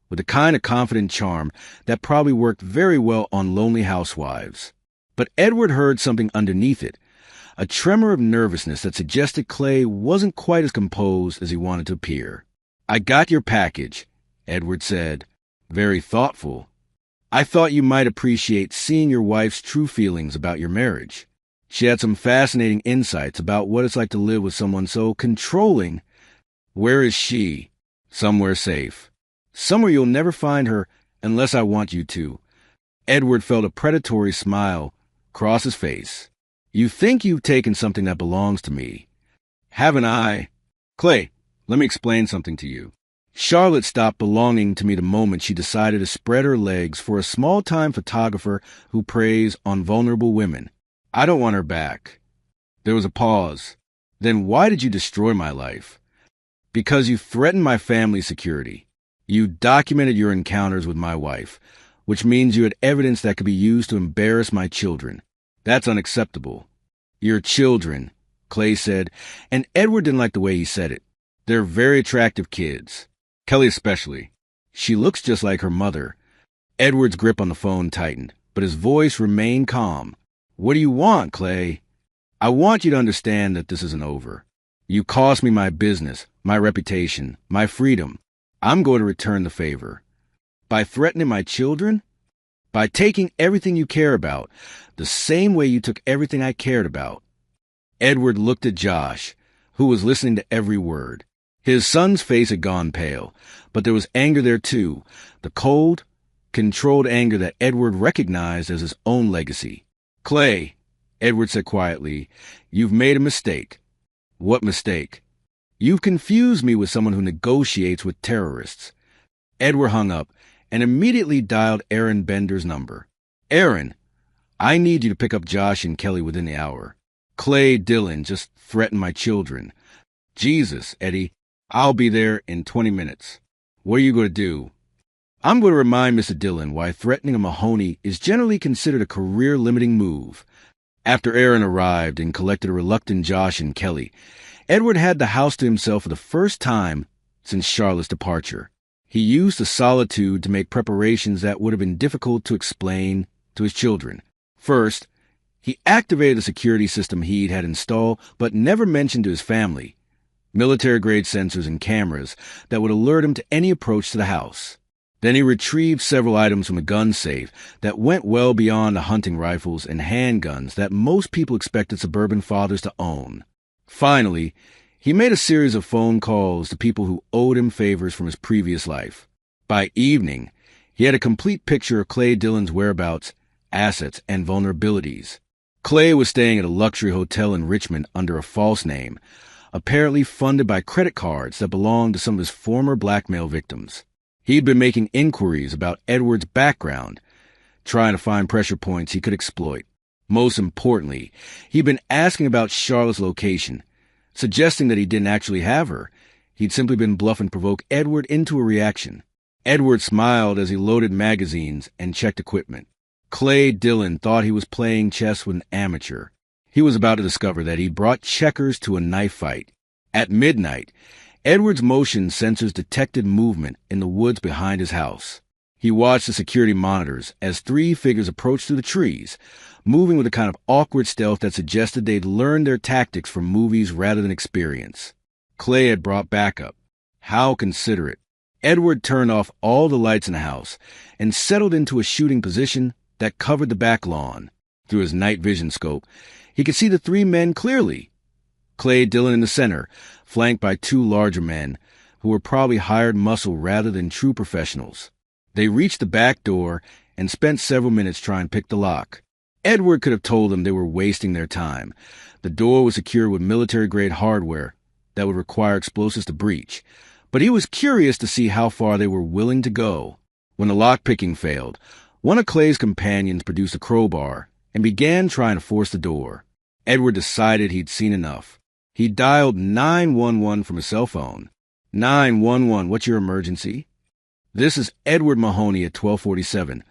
with a kind of confident charm that probably worked very well on lonely housewives. But Edward heard something underneath it, a tremor of nervousness that suggested Clay wasn't quite as composed as he wanted to appear. I got your package, Edward said, very thoughtful. I thought you might appreciate seeing your wife's true feelings about your marriage. She had some fascinating insights about what it's like to live with someone so controlling. Where is she? Somewhere safe. Somewhere you'll never find her unless I want you to. Edward felt a predatory smile cross his face. You think you've taken something that belongs to me. Haven't I? Clay, let me explain something to you. Charlotte stopped belonging to me the moment she decided to spread her legs for a small-time photographer who preys on vulnerable women. I don't want her back. There was a pause. Then why did you destroy my life? Because you threatened my family's security. You documented your encounters with my wife, which means you had evidence that could be used to embarrass my children. That's unacceptable. Your children, Clay said, and Edward didn't like the way he said it. They're very attractive kids. Kelly especially. She looks just like her mother. Edward's grip on the phone tightened, but his voice remained calm. What do you want, Clay? I want you to understand that this isn't over. You cost me my business, my reputation, my freedom. I'm going to return the favor. By threatening my children? By taking everything you care about, the same way you took everything I cared about. Edward looked at Josh, who was listening to every word. His son's face had gone pale, but there was anger there too, the cold, controlled anger that Edward recognized as his own legacy. Clay, Edward said quietly, you've made a mistake. What mistake? You've confused me with someone who negotiates with terrorists. Edward hung up and immediately dialed Aaron Bender's number. Aaron, I need you to pick up Josh and Kelly within the hour. Clay Dillon just threatened my children. Jesus, Eddie, I'll be there in 20 minutes. What are you going to do? I'm going to remind Mr. Dillon why threatening a Mahoney is generally considered a career-limiting move. After Aaron arrived and collected a reluctant Josh and Kelly, Edward had the house to himself for the first time since Charlotte's departure. He used the solitude to make preparations that would have been difficult to explain to his children. First, he activated the security system he had installed but never mentioned to his family. Military-grade sensors and cameras that would alert him to any approach to the house. Then he retrieved several items from a gun safe that went well beyond the hunting rifles and handguns that most people expected suburban fathers to own. Finally, he made a series of phone calls to people who owed him favors from his previous life. By evening, he had a complete picture of Clay Dillon's whereabouts, assets, and vulnerabilities. Clay was staying at a luxury hotel in Richmond under a false name, apparently funded by credit cards that belonged to some of his former blackmail victims. He'd been making inquiries about Edward's background, trying to find pressure points he could exploit. Most importantly, he'd been asking about Charlotte's location, suggesting that he didn't actually have her. He'd simply been bluffing to provoke Edward into a reaction. Edward smiled as he loaded magazines and checked equipment. Clay Dillon thought he was playing chess with an amateur. He was about to discover that he brought checkers to a knife fight. At midnight, Edward's motion sensors detected movement in the woods behind his house. He watched the security monitors as three figures approached through the trees, moving with a kind of awkward stealth that suggested they'd learned their tactics from movies rather than experience. Clay had brought backup. How considerate. Edward turned off all the lights in the house and settled into a shooting position that covered the back lawn. Through his night vision scope, he could see the three men clearly. Clay Dillon in the center, flanked by two larger men, who were probably hired muscle rather than true professionals. They reached the back door and spent several minutes trying to pick the lock. Edward could have told them they were wasting their time. The door was secured with military-grade hardware that would require explosives to breach, but he was curious to see how far they were willing to go. When the lock-picking failed, one of Clay's companions produced a crowbar and began trying to force the door. Edward decided he'd seen enough. He dialed 911 from his cell phone. 911, what's your emergency? This is Edward Mahoney at 1247,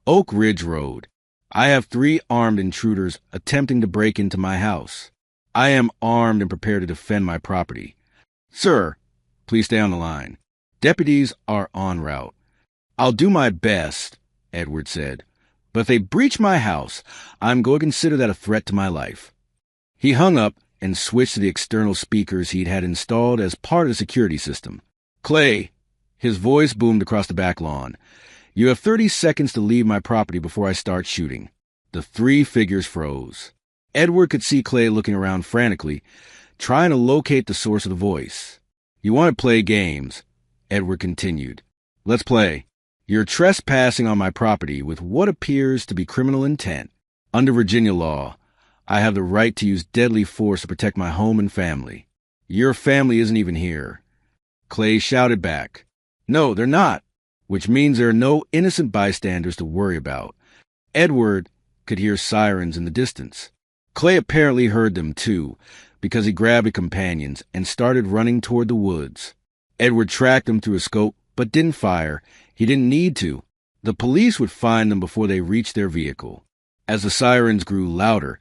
Oak Ridge Road. I have 3 armed intruders attempting to break into my house. I am armed and prepared to defend my property. Sir, please stay on the line. Deputies are en route. I'll do my best, Edward said. But if they breach my house, I'm going to consider that a threat to my life. He hung up and switched to the external speakers he'd had installed as part of the security system. Clay, his voice boomed across the back lawn. You have 30 seconds to leave my property before I start shooting. The 3 figures froze. Edward could see Clay looking around frantically, trying to locate the source of the voice. You want to play games, Edward continued. Let's play. You're trespassing on my property with what appears to be criminal intent. Under Virginia law, I have the right to use deadly force to protect my home and family. Your family isn't even here. Clay shouted back. No, they're not, which means there are no innocent bystanders to worry about. Edward could hear sirens in the distance. Clay apparently heard them too, because he grabbed his companions and started running toward the woods. Edward tracked them through a scope, but didn't fire. He didn't need to. The police would find them before they reached their vehicle. As the sirens grew louder,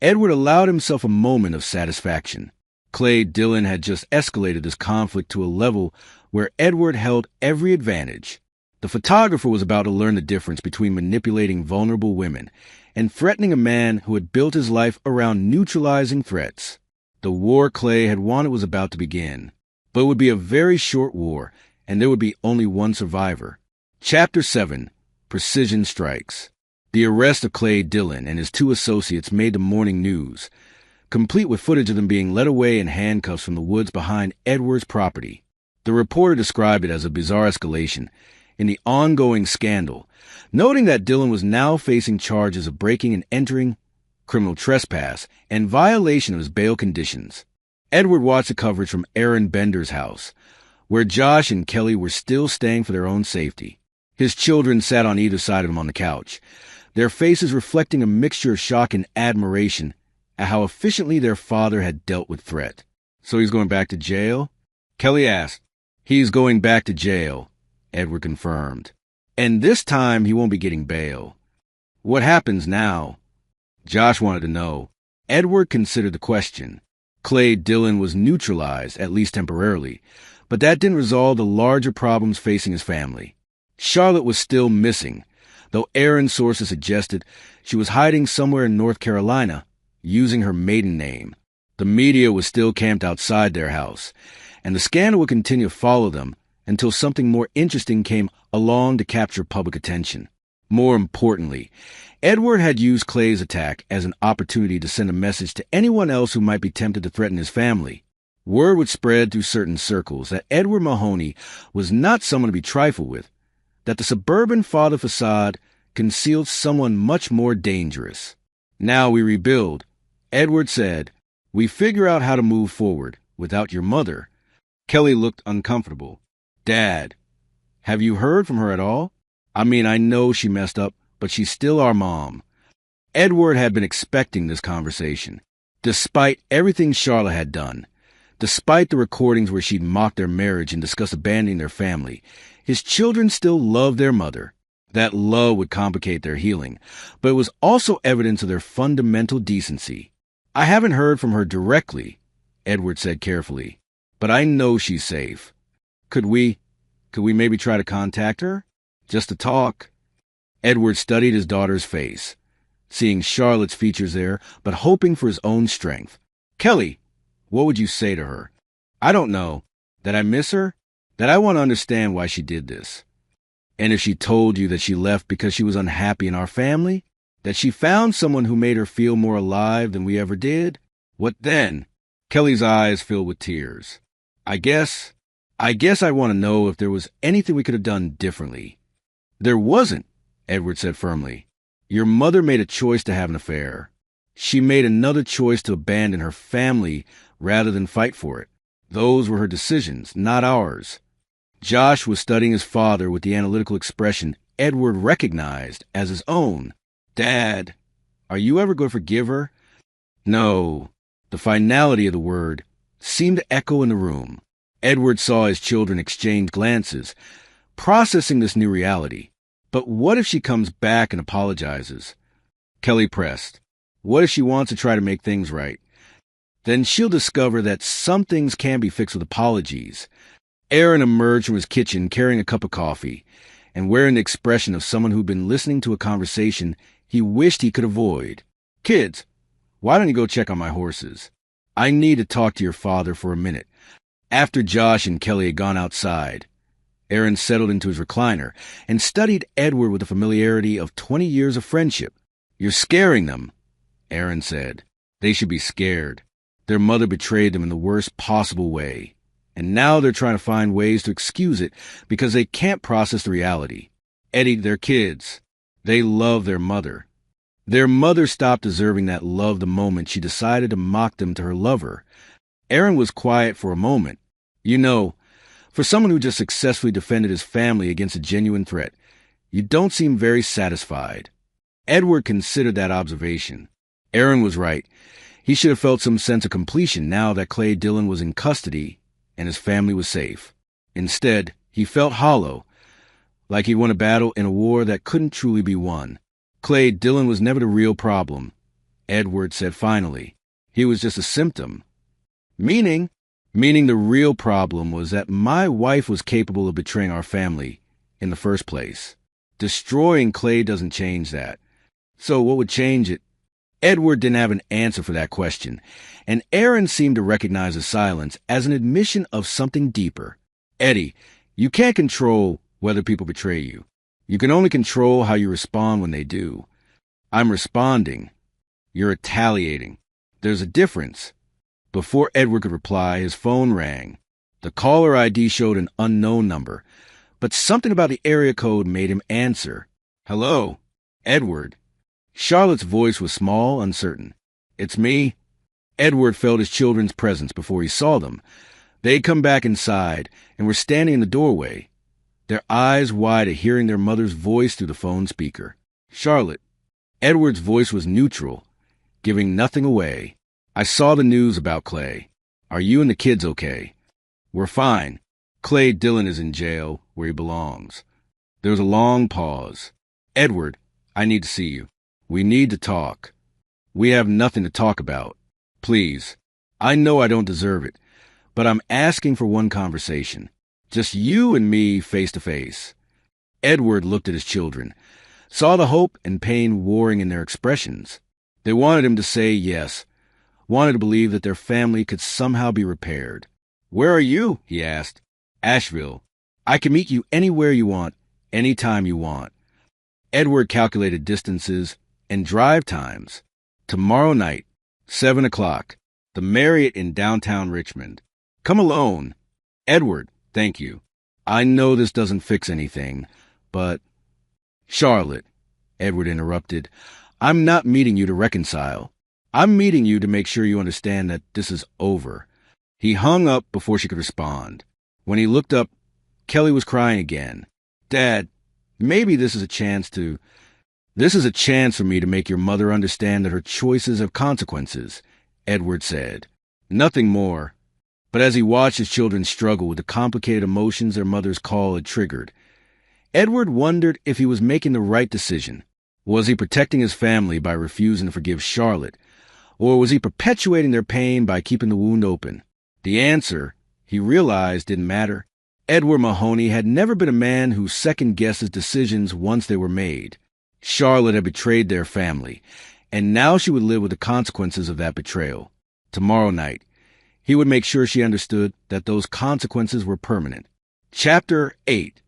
Edward allowed himself a moment of satisfaction. Clay Dillon had just escalated this conflict to a level where Edward held every advantage. The photographer was about to learn the difference between manipulating vulnerable women and threatening a man who had built his life around neutralizing threats. The war Clay had wanted was about to begin, but it would be a very short war, and there would be only one survivor. Chapter 7. Precision Strikes. The arrest of Clay Dillon and his 2 associates made the morning news, complete with footage of them being led away in handcuffs from the woods behind Edward's property. The reporter described it as a bizarre escalation in the ongoing scandal, noting that Dillon was now facing charges of breaking and entering, criminal trespass, and violation of his bail conditions. Edward watched the coverage from Aaron Bender's house, where Josh and Kelly were still staying for their own safety. His children sat on either side of him on the couch, their faces reflecting a mixture of shock and admiration at how efficiently their father had dealt with threat. "So he's going back to jail?" Kelly asked. "He's going back to jail," Edward confirmed. "And this time he won't be getting bail." "What happens now?" Josh wanted to know. Edward considered the question. Clay Dillon was neutralized, at least temporarily, but that didn't resolve the larger problems facing his family. Charlotte was still missing, though Aaron's sources suggested she was hiding somewhere in North Carolina, using her maiden name. The media was still camped outside their house, and the scandal would continue to follow them until something more interesting came along to capture public attention. More importantly, Edward had used Clay's attack as an opportunity to send a message to anyone else who might be tempted to threaten his family. Word would spread through certain circles that Edward Mahoney was not someone to be trifled with, that the suburban father facade concealed someone much more dangerous. "Now we rebuild," Edward said. "We figure out how to move forward without your mother." Kelly looked uncomfortable. "Dad, have you heard from her at all? I mean, I know she messed up, but she's still our mom." Edward had been expecting this conversation. Despite everything Charlotte had done, despite the recordings where she'd mocked their marriage and discussed abandoning their family, his children still loved their mother. That love would complicate their healing, but it was also evidence of their fundamental decency. "I haven't heard from her directly," Edward said carefully, "but I know she's safe. Could we maybe try to contact her? Just to talk?" Edward studied his daughter's face, seeing Charlotte's features there, but hoping for his own strength. "Kelly, what would you say to her?" "I don't know. That I miss her? That I want to understand why she did this. And if she told you that she left because she was unhappy in our family? That she found someone who made her feel more alive than we ever did? What then?" Kelly's eyes filled with tears. I guess I want to know if there was anything we could have done differently." "There wasn't," Edward said firmly. "Your mother made a choice to have an affair. She made another choice to abandon her family rather than fight for it. Those were her decisions, not ours." Josh was studying his father with the analytical expression Edward recognized as his own. "Dad, are you ever going to forgive her?" "No." The finality of the word seemed to echo in the room. Edward saw his children exchange glances, processing this new reality. "But what if she comes back and apologizes?" Kelly pressed. "What if she wants to try to make things right? Then she'll discover that some things can be fixed with apologies." Aaron emerged from his kitchen carrying a cup of coffee and wearing the expression of someone who'd been listening to a conversation he wished he could avoid. "Kids, why don't you go check on my horses? I need to talk to your father for a minute." After Josh and Kelly had gone outside, Aaron settled into his recliner and studied Edward with the familiarity of 20 years of friendship. "You're scaring them," Aaron said. "They should be scared. Their mother betrayed them in the worst possible way, and now they're trying to find ways to excuse it because they can't process the reality. Eddie, they're kids. They love their mother. Their mother stopped deserving that love the moment she decided to mock them to her lover." Aaron was quiet for a moment. "You know, for someone who just successfully defended his family against a genuine threat, you don't seem very satisfied." Edward considered that observation. Aaron was right. He should have felt some sense of completion now that Clay Dillon was in custody and his family was safe. Instead, he felt hollow, like he won a battle in a war that couldn't truly be won. Clay Dillon was never the real problem. Edward said finally. He was just a symptom. Meaning? Meaning the real problem was that my wife was capable of betraying our family in the first place. Destroying Clay doesn't change that. So what would change it? Edward didn't have an answer for that question, and Aaron seemed to recognize his silence as an admission of something deeper. Eddie, you can't control whether people betray you. You can only control how you respond when they do. I'm responding. You're retaliating. There's a difference. Before Edward could reply, his phone rang. The caller ID showed an unknown number, but something about the area code made him answer. Hello, Edward. Charlotte's voice was small, uncertain. It's me. Edward felt his children's presence before he saw them. They'd come back inside and were standing in the doorway, their eyes wide at hearing their mother's voice through the phone speaker. Charlotte. Edward's voice was neutral, giving nothing away. I saw the news about Clay. Are you and the kids okay? We're fine. Clay Dillon is in jail, where he belongs. There was a long pause. Edward, I need to see you. We need to talk. We have nothing to talk about. Please. I know I don't deserve it, but I'm asking for one conversation. Just you and me face to face. Edward looked at his children, saw the hope and pain warring in their expressions. They wanted him to say yes, wanted to believe that their family could somehow be repaired. Where are you? He asked. Asheville. I can meet you anywhere you want, anytime you want. Edward calculated distances and drive times. Tomorrow night, 7 o'clock, the Marriott in downtown Richmond. Come alone. Edward, thank you. I know this doesn't fix anything, but... Charlotte, Edward interrupted, I'm not meeting you to reconcile. I'm meeting you to make sure you understand that this is over. He hung up before she could respond. When he looked up, Kelly was crying again. Dad, maybe this is a chance for me to make your mother understand that her choices have consequences, Edward said. Nothing more. But as he watched his children struggle with the complicated emotions their mother's call had triggered, Edward wondered if he was making the right decision. Was he protecting his family by refusing to forgive Charlotte, or was he perpetuating their pain by keeping the wound open? The answer, he realized, didn't matter. Edward Mahoney had never been a man who second-guessed his decisions once they were made. Charlotte had betrayed their family, and now she would live with the consequences of that betrayal. Tomorrow night, he would make sure she understood that those consequences were permanent. Chapter 8.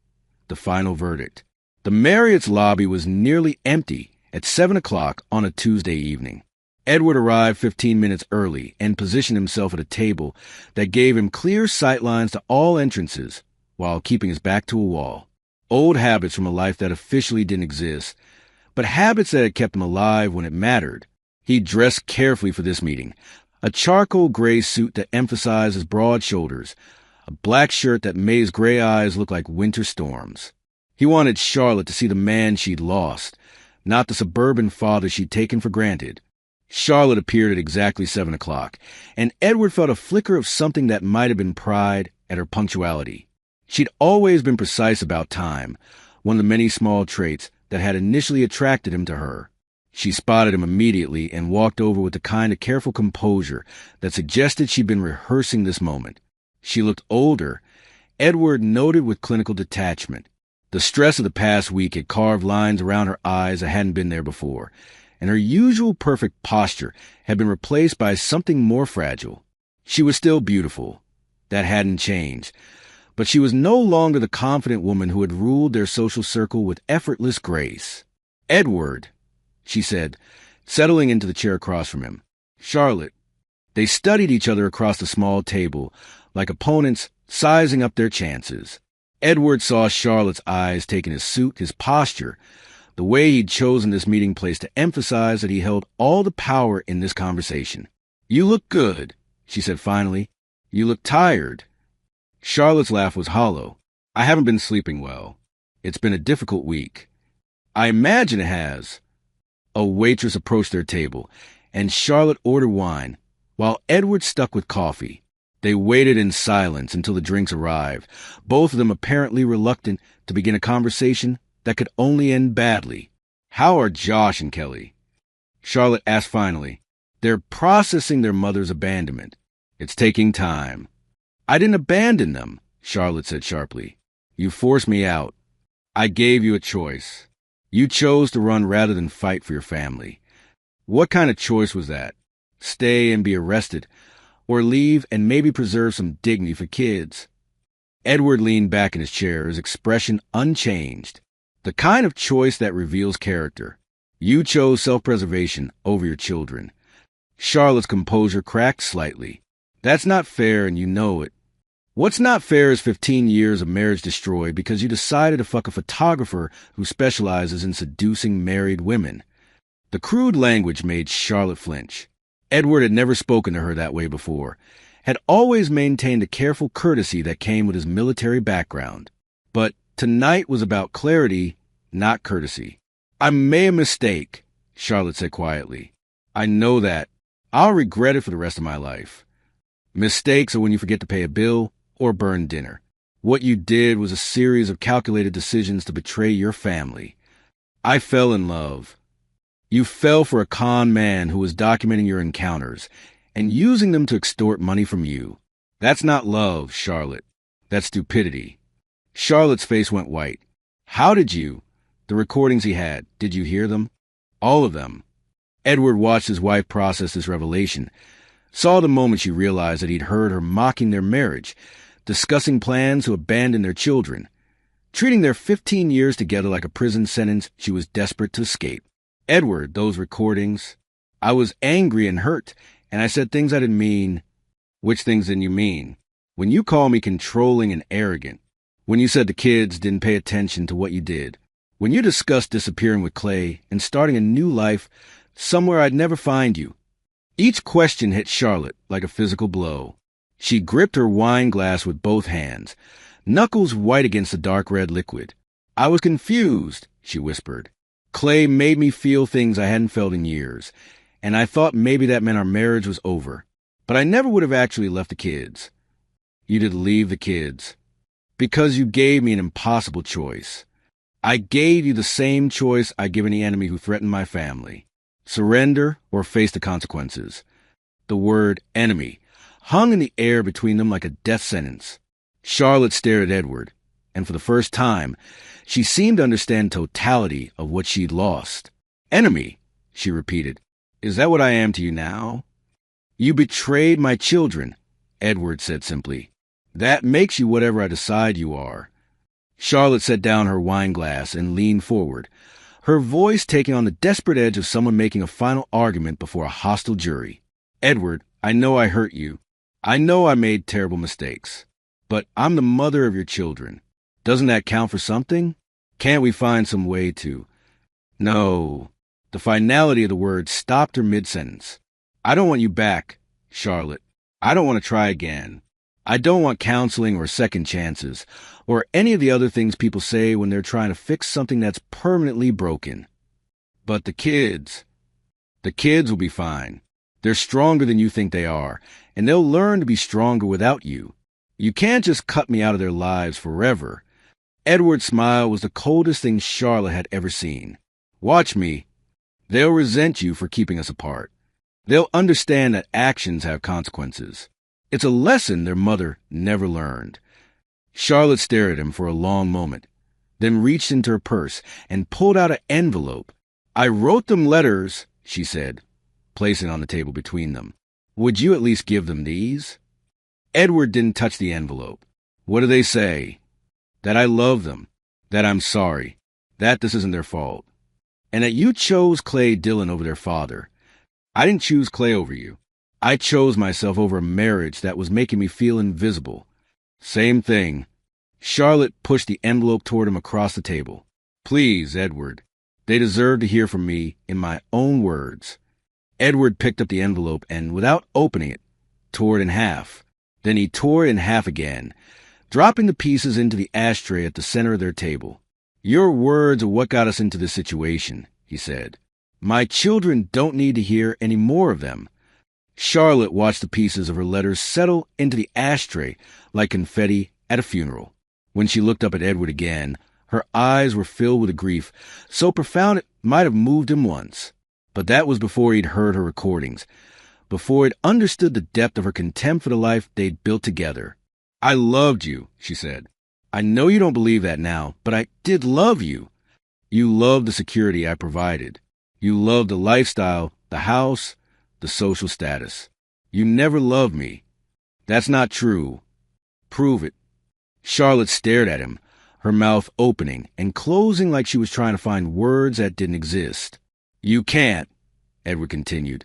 The Final Verdict. The Marriott's lobby was nearly empty at 7 o'clock on a Tuesday evening. Edward arrived 15 minutes early and positioned himself at a table that gave him clear sightlines to all entrances while keeping his back to a wall. Old habits from a life that officially didn't exist, but habits that had kept him alive when it mattered. He dressed carefully for this meeting. A charcoal gray suit that emphasized his broad shoulders, a black shirt that made his gray eyes look like winter storms. He wanted Charlotte to see the man she'd lost, not the suburban father she'd taken for granted. Charlotte appeared at exactly 7 o'clock, and Edward felt a flicker of something that might have been pride at her punctuality. She'd always been precise about time, one of the many small traits that had initially attracted him to her. She spotted him immediately and walked over with the kind of careful composure that suggested she'd been rehearsing this moment. She looked older, Edward noted with clinical detachment. The stress of the past week had carved lines around her eyes that hadn't been there before, and her usual perfect posture had been replaced by something more fragile. She was still beautiful. That hadn't changed. But she was no longer the confident woman who had ruled their social circle with effortless grace. Edward, she said, settling into the chair across from him. Charlotte. They studied each other across the small table, like opponents sizing up their chances. Edward saw Charlotte's eyes taking his suit, his posture, the way he'd chosen this meeting place to emphasize that he held all the power in this conversation. You look good, she said finally. You look tired. Charlotte's laugh was hollow. I haven't been sleeping well. It's been a difficult week. I imagine it has. A waitress approached their table, and Charlotte ordered wine, while Edward stuck with coffee. They waited in silence until the drinks arrived, both of them apparently reluctant to begin a conversation that could only end badly. How are Josh and Kelly? Charlotte asked finally. They're processing their mother's abandonment. It's taking time. I didn't abandon them, Charlotte said sharply. You forced me out. I gave you a choice. You chose to run rather than fight for your family. What kind of choice was that? Stay and be arrested, or leave and maybe preserve some dignity for kids? Edward leaned back in his chair, his expression unchanged. The kind of choice that reveals character. You chose self-preservation over your children. Charlotte's composure cracked slightly. That's not fair, and you know it. What's not fair is 15 years of marriage destroyed because you decided to fuck a photographer who specializes in seducing married women. The crude language made Charlotte flinch. Edward had never spoken to her that way before, had always maintained a careful courtesy that came with his military background. But tonight was about clarity, not courtesy. I made a mistake, Charlotte said quietly. I know that. I'll regret it for the rest of my life. Mistakes are when you forget to pay a bill or burn dinner. What you did was a series of calculated decisions to betray your family. I fell in love. You fell for a con man who was documenting your encounters and using them to extort money from you. That's not love, Charlotte. That's stupidity. Charlotte's face went white. How did you? The recordings he had, did you hear them? All of them. Edward watched his wife process this revelation, saw the moment she realized that he'd heard her mocking their marriage, discussing plans to abandon their children, treating their 15 years together like a prison sentence she was desperate to escape. Edward, those recordings. I was angry and hurt, and I said things I didn't mean. Which things didn't you mean? When you call me controlling and arrogant, when you said the kids didn't pay attention to what you did, when you discussed disappearing with Clay and starting a new life somewhere I'd never find you. Each question hit Charlotte like a physical blow. She gripped her wine glass with both hands, knuckles white against the dark red liquid. I was confused, she whispered. Clay made me feel things I hadn't felt in years, and I thought maybe that meant our marriage was over. But I never would have actually left the kids. You did leave the kids. Because you gave me an impossible choice. I gave you the same choice I give any enemy who threatened my family. Surrender or face the consequences. The word enemy hung in the air between them like a death sentence. Charlotte stared at Edward, and for the first time, she seemed to understand totality of what she'd lost. Enemy, she repeated. Is that what I am to you now? You betrayed my children, Edward said simply. That makes you whatever I decide you are. Charlotte set down her wine glass and leaned forward, her voice taking on the desperate edge of someone making a final argument before a hostile jury. Edward, I know I hurt you. I know I made terrible mistakes. But I'm the mother of your children. Doesn't that count for something? Can't we find some way to? No. The finality of the word stopped her mid-sentence. I don't want you back, Charlotte. I don't want to try again. I don't want counseling or second chances, or any of the other things people say when they're trying to fix something that's permanently broken. But the kids will be fine. They're stronger than you think they are, and they'll learn to be stronger without you. You can't just cut me out of their lives forever. Edward's smile was the coldest thing Charlotte had ever seen. Watch me. They'll resent you for keeping us apart. They'll understand that actions have consequences. It's a lesson their mother never learned. Charlotte stared at him for a long moment, then reached into her purse and pulled out an envelope. I wrote them letters, she said, placing it on the table between them. Would you at least give them these? Edward didn't touch the envelope. What do they say? That I love them, that I'm sorry, that this isn't their fault, and that you chose Clay Dillon over their father. I didn't choose Clay over you. I chose myself over a marriage that was making me feel invisible. Same thing. Charlotte pushed the envelope toward him across the table. Please, Edward. They deserve to hear from me in my own words. Edward picked up the envelope and, without opening it, tore it in half. Then he tore it in half again, dropping the pieces into the ashtray at the center of their table. Your words are what got us into this situation, he said. My children don't need to hear any more of them. Charlotte watched the pieces of her letters settle into the ashtray like confetti at a funeral. When she looked up at Edward again, her eyes were filled with a grief so profound it might have moved him once. But that was before he'd heard her recordings, before he'd understood the depth of her contempt for the life they'd built together. "I loved you," she said. "I know you don't believe that now, but I did love you. You loved the security I provided. You loved the lifestyle, the house, the social status. You never loved me. That's not true. Prove it." Charlotte stared at him, her mouth opening and closing like she was trying to find words that didn't exist. "You can't," Edward continued,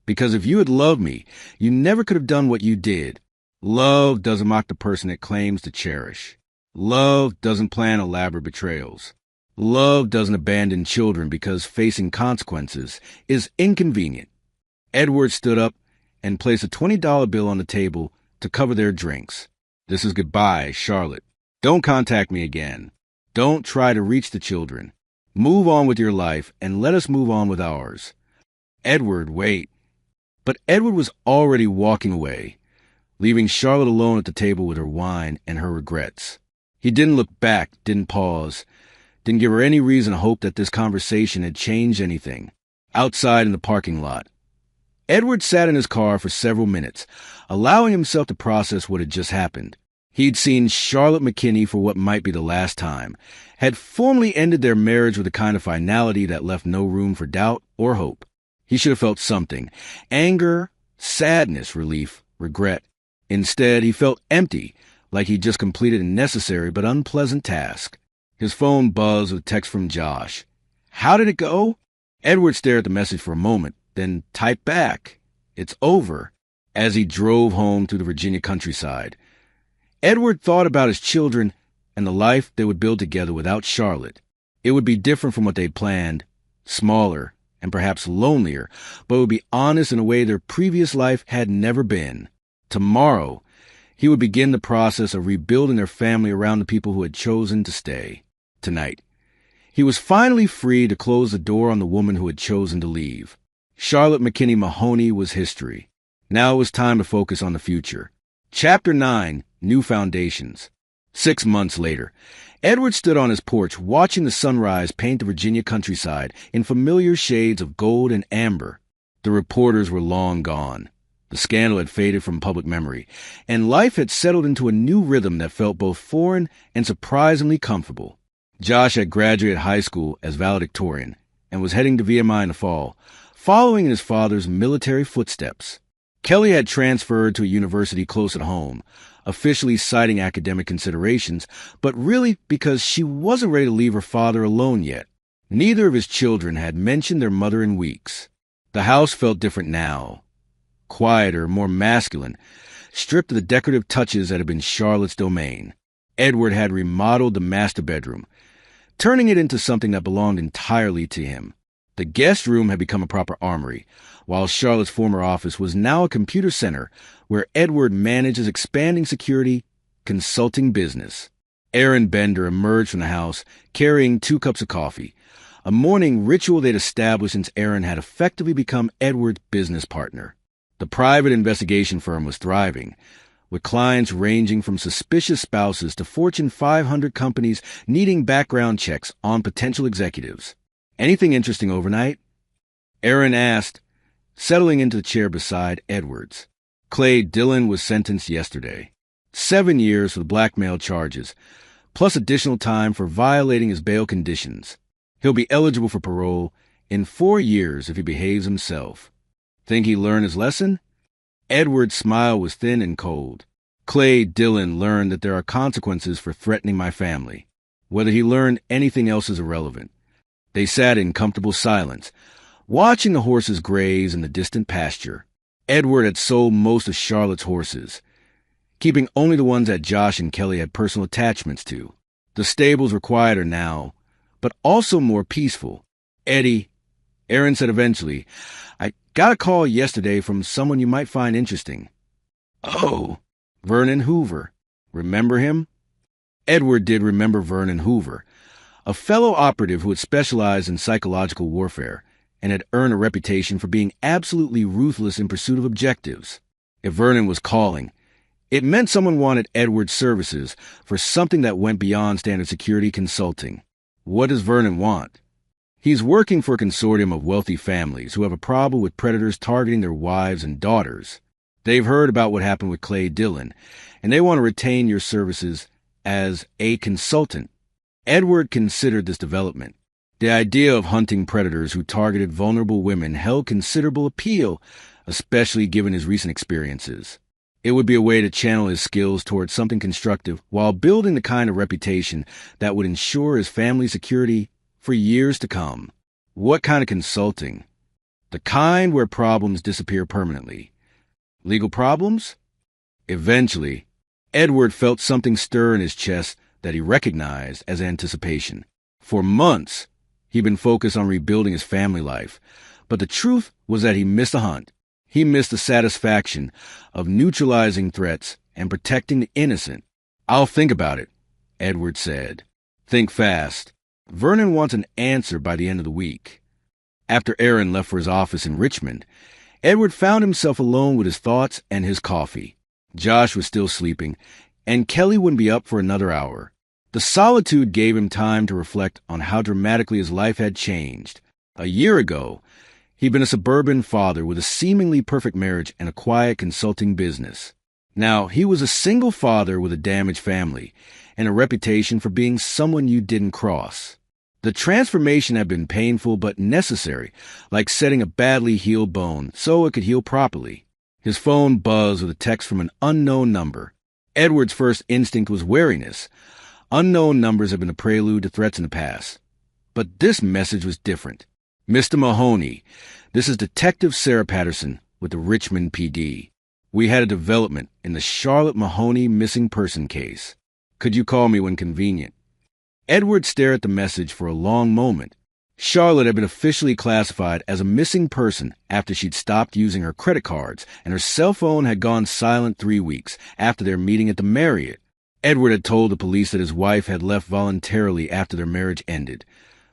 "because if you had loved me, you never could have done what you did. Love doesn't mock the person it claims to cherish. Love doesn't plan elaborate betrayals. Love doesn't abandon children because facing consequences is inconvenient." Edward stood up and placed a $20 bill on the table to cover their drinks. "This is goodbye, Charlotte. Don't contact me again. Don't try to reach the children. Move on with your life and let us move on with ours." "Edward, wait." But Edward was already walking away, leaving Charlotte alone at the table with her wine and her regrets. He didn't look back, didn't pause, didn't give her any reason to hope that this conversation had changed anything. Outside in the parking lot, Edward sat in his car for several minutes, allowing himself to process what had just happened. He'd seen Charlotte McKinney for what might be the last time, had formally ended their marriage with a kind of finality that left no room for doubt or hope. He should have felt something: anger, sadness, relief, regret. Instead, he felt empty, like he'd just completed a necessary but unpleasant task. His phone buzzed with a text from Josh. "How did it go?" Edward stared at the message for a moment, then typed back, "It's over," as he drove home through the Virginia countryside. Edward thought about his children and the life they would build together without Charlotte. It would be different from what they'd planned, smaller and perhaps lonelier, but it would be honest in a way their previous life had never been. Tomorrow, he would begin the process of rebuilding their family around the people who had chosen to stay. Tonight, he was finally free to close the door on the woman who had chosen to leave. Charlotte McKinney Mahoney was history. Now it was time to focus on the future. Chapter 9, New Foundations. 6 months later, Edward stood on his porch watching the sunrise paint the Virginia countryside in familiar shades of gold and amber. The reporters were long gone. The scandal had faded from public memory, and life had settled into a new rhythm that felt both foreign and surprisingly comfortable. Josh had graduated high school as valedictorian and was heading to VMI in the fall, following in his father's military footsteps. Kelly had transferred to a university close at home, officially citing academic considerations, but really because she wasn't ready to leave her father alone yet. Neither of his children had mentioned their mother in weeks. The house felt different now. Quieter, more masculine, stripped of the decorative touches that had been Charlotte's domain. Edward had remodeled the master bedroom, turning it into something that belonged entirely to him. The guest room had become a proper armory, while Charlotte's former office was now a computer center where Edward managed his expanding security consulting business. Aaron Bender emerged from the house carrying 2 cups of coffee, a morning ritual they'd established since Aaron had effectively become Edward's business partner. The private investigation firm was thriving, with clients ranging from suspicious spouses to Fortune 500 companies needing background checks on potential executives. "Anything interesting overnight?" Aaron asked, settling into the chair beside Edward's. Clay Dillon was sentenced yesterday. 7 years for the blackmail charges, plus additional time for violating his bail conditions. He'll be eligible for parole in 4 years if he behaves himself. Think he learned his lesson? Edward's smile was thin and cold. Clay Dillon learned that there are consequences for threatening my family. Whether he learned anything else is irrelevant. They sat in comfortable silence, watching the horses graze in the distant pasture. Edward had sold most of Charlotte's horses, keeping only the ones that Josh and Kelly had personal attachments to. The stables were quieter now, but also more peaceful. "Eddie," Aaron said eventually, "I got a call yesterday from someone you might find interesting." "Oh, Vernon Hoover. Remember him?" Edward did remember Vernon Hoover, a fellow operative who had specialized in psychological warfare and had earned a reputation for being absolutely ruthless in pursuit of objectives. If Vernon was calling, it meant someone wanted Edward's services for something that went beyond standard security consulting. What does Vernon want? He's working for a consortium of wealthy families who have a problem with predators targeting their wives and daughters. They've heard about what happened with Clay Dillon, and they want to retain your services as a consultant. Edward considered this development. The idea of hunting predators who targeted vulnerable women held considerable appeal, especially given his recent experiences. It would be a way to channel his skills towards something constructive while building the kind of reputation that would ensure his family's security for years to come. What kind of consulting? The kind where problems disappear permanently. Legal problems? Eventually, Edward felt something stir in his chest that he recognized as anticipation. For months, he'd been focused on rebuilding his family life, but the truth was that he missed the hunt. He missed the satisfaction of neutralizing threats and protecting the innocent. "I'll think about it," Edward said. "Think fast. Vernon wants an answer by the end of the week." After Aaron left for his office in Richmond, Edward found himself alone with his thoughts and his coffee. Josh was still sleeping, and Kelly wouldn't be up for another hour. The solitude gave him time to reflect on how dramatically his life had changed. A year ago, he'd been a suburban father with a seemingly perfect marriage and a quiet consulting business. Now, he was a single father with a damaged family and a reputation for being someone you didn't cross. The transformation had been painful but necessary, like setting a badly healed bone so it could heal properly. His phone buzzed with a text from an unknown number. Edward's first instinct was wariness. Unknown numbers have been a prelude to threats in the past. But this message was different. "Mr. Mahoney, this is Detective Sarah Patterson with the Richmond PD. We had a development in the Charlotte Mahoney missing person case. Could you call me when convenient?" Edward stared at the message for a long moment. Charlotte had been officially classified as a missing person after she'd stopped using her credit cards, and her cell phone had gone silent 3 weeks after their meeting at the Marriott. Edward had told the police that his wife had left voluntarily after their marriage ended,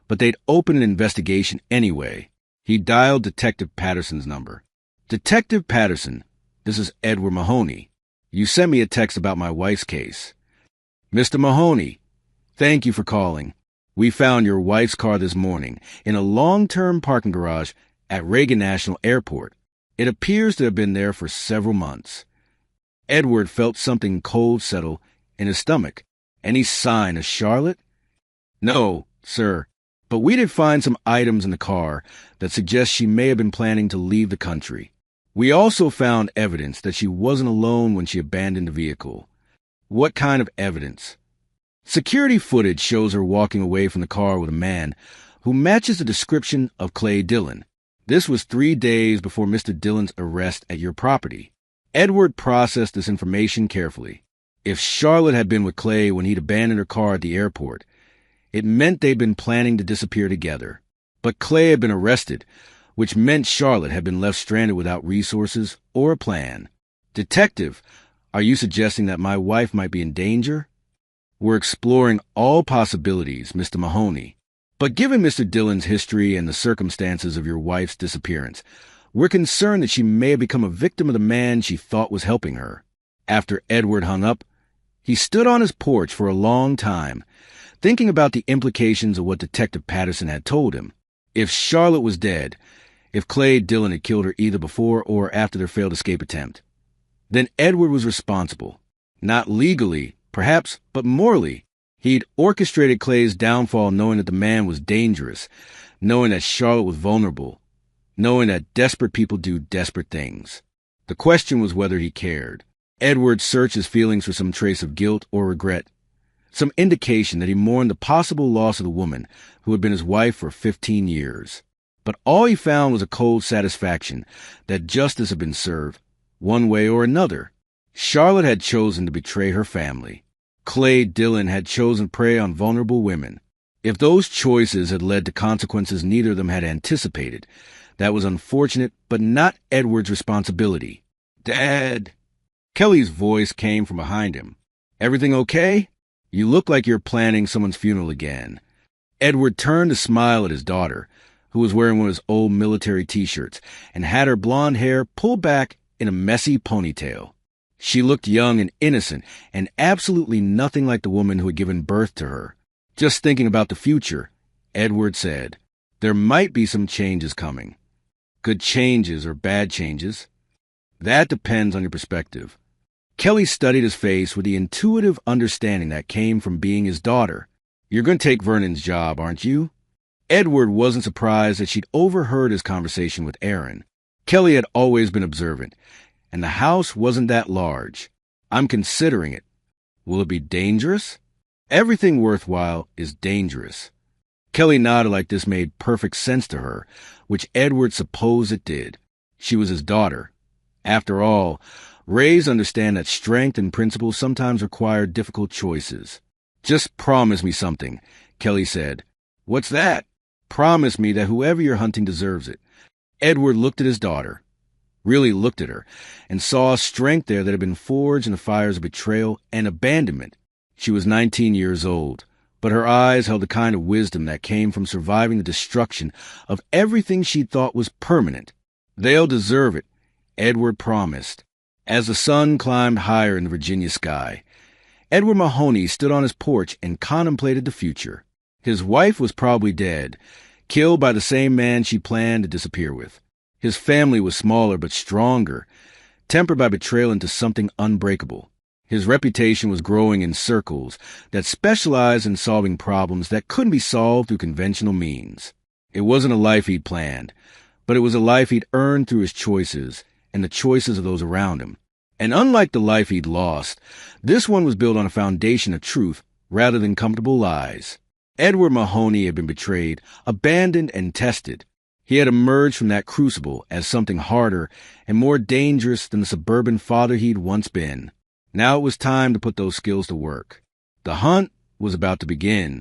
but they'd opened an investigation anyway. He dialed Detective Patterson's number. "Detective Patterson, this is Edward Mahoney. You sent me a text about my wife's case." "Mr. Mahoney, thank you for calling. We found your wife's car this morning in a long-term parking garage at Reagan National Airport. It appears to have been there for several months." Edward felt something cold settle in his stomach. "Any sign of Charlotte?" "No, sir, but we did find some items in the car that suggest she may have been planning to leave the country. We also found evidence that she wasn't alone when she abandoned the vehicle." "What kind of evidence?" "Security footage shows her walking away from the car with a man who matches the description of Clay Dillon. This was 3 days before Mr. Dillon's arrest at your property." Edward processed this information carefully. If Charlotte had been with Clay when he'd abandoned her car at the airport, it meant they'd been planning to disappear together. But Clay had been arrested, which meant Charlotte had been left stranded without resources or a plan. "Detective, are you suggesting that my wife might be in danger?" "We're exploring all possibilities, Mr. Mahoney. But given Mr. Dillon's history and the circumstances of your wife's disappearance, we're concerned that she may have become a victim of the man she thought was helping her." After Edward hung up, he stood on his porch for a long time, thinking about the implications of what Detective Patterson had told him. If Charlotte was dead, if Clay Dillon had killed her either before or after their failed escape attempt, then Edward was responsible. Not legally, perhaps, but morally. He'd orchestrated Clay's downfall knowing that the man was dangerous, knowing that Charlotte was vulnerable, knowing that desperate people do desperate things. The question was whether he cared. Edward searched his feelings for some trace of guilt or regret, some indication that he mourned the possible loss of the woman who had been his wife for 15 years. But all he found was a cold satisfaction that justice had been served, one way or another. Charlotte had chosen to betray her family. Clay Dillon had chosen prey on vulnerable women. If those choices had led to consequences neither of them had anticipated, that was unfortunate, but not Edward's responsibility. "Dad!" Kelly's voice came from behind him. "Everything okay? You look like you're planning someone's funeral again." Edward turned to smile at his daughter, who was wearing one of his old military T-shirts and had her blonde hair pulled back in a messy ponytail. She looked young and innocent and absolutely nothing like the woman who had given birth to her. "Just thinking about the future," Edward said. There might be some changes coming. Good changes or bad changes. That depends on your perspective. Kelly studied his face with the intuitive understanding that came from being his daughter. You're going to take Vernon's job, aren't you? Edward wasn't surprised that she'd overheard his conversation with Aaron. Kelly had always been observant, and the house wasn't that large. I'm considering it. Will it be dangerous? Everything worthwhile is dangerous. Kelly nodded like this made perfect sense to her, which Edward supposed it did. She was his daughter. After all, Rays understand that strength and principle sometimes require difficult choices. Just promise me something, Kelly said. What's that? Promise me that whoever you're hunting deserves it. Edward looked at his daughter, really looked at her, and saw a strength there that had been forged in the fires of betrayal and abandonment. She was 19 years old, but her eyes held the kind of wisdom that came from surviving the destruction of everything she thought was permanent. They'll deserve it, Edward promised. As the sun climbed higher in the Virginia sky, Edward Mahoney stood on his porch and contemplated the future. His wife was probably dead, killed by the same man she planned to disappear with. His family was smaller but stronger, tempered by betrayal into something unbreakable. His reputation was growing in circles that specialized in solving problems that couldn't be solved through conventional means. It wasn't a life he'd planned, but it was a life he'd earned through his choices and the choices of those around him. And unlike the life he'd lost, this one was built on a foundation of truth rather than comfortable lies. Edward Mahoney had been betrayed, abandoned, and tested. He had emerged from that crucible as something harder and more dangerous than the suburban father he'd once been. Now it was time to put those skills to work. The hunt was about to begin.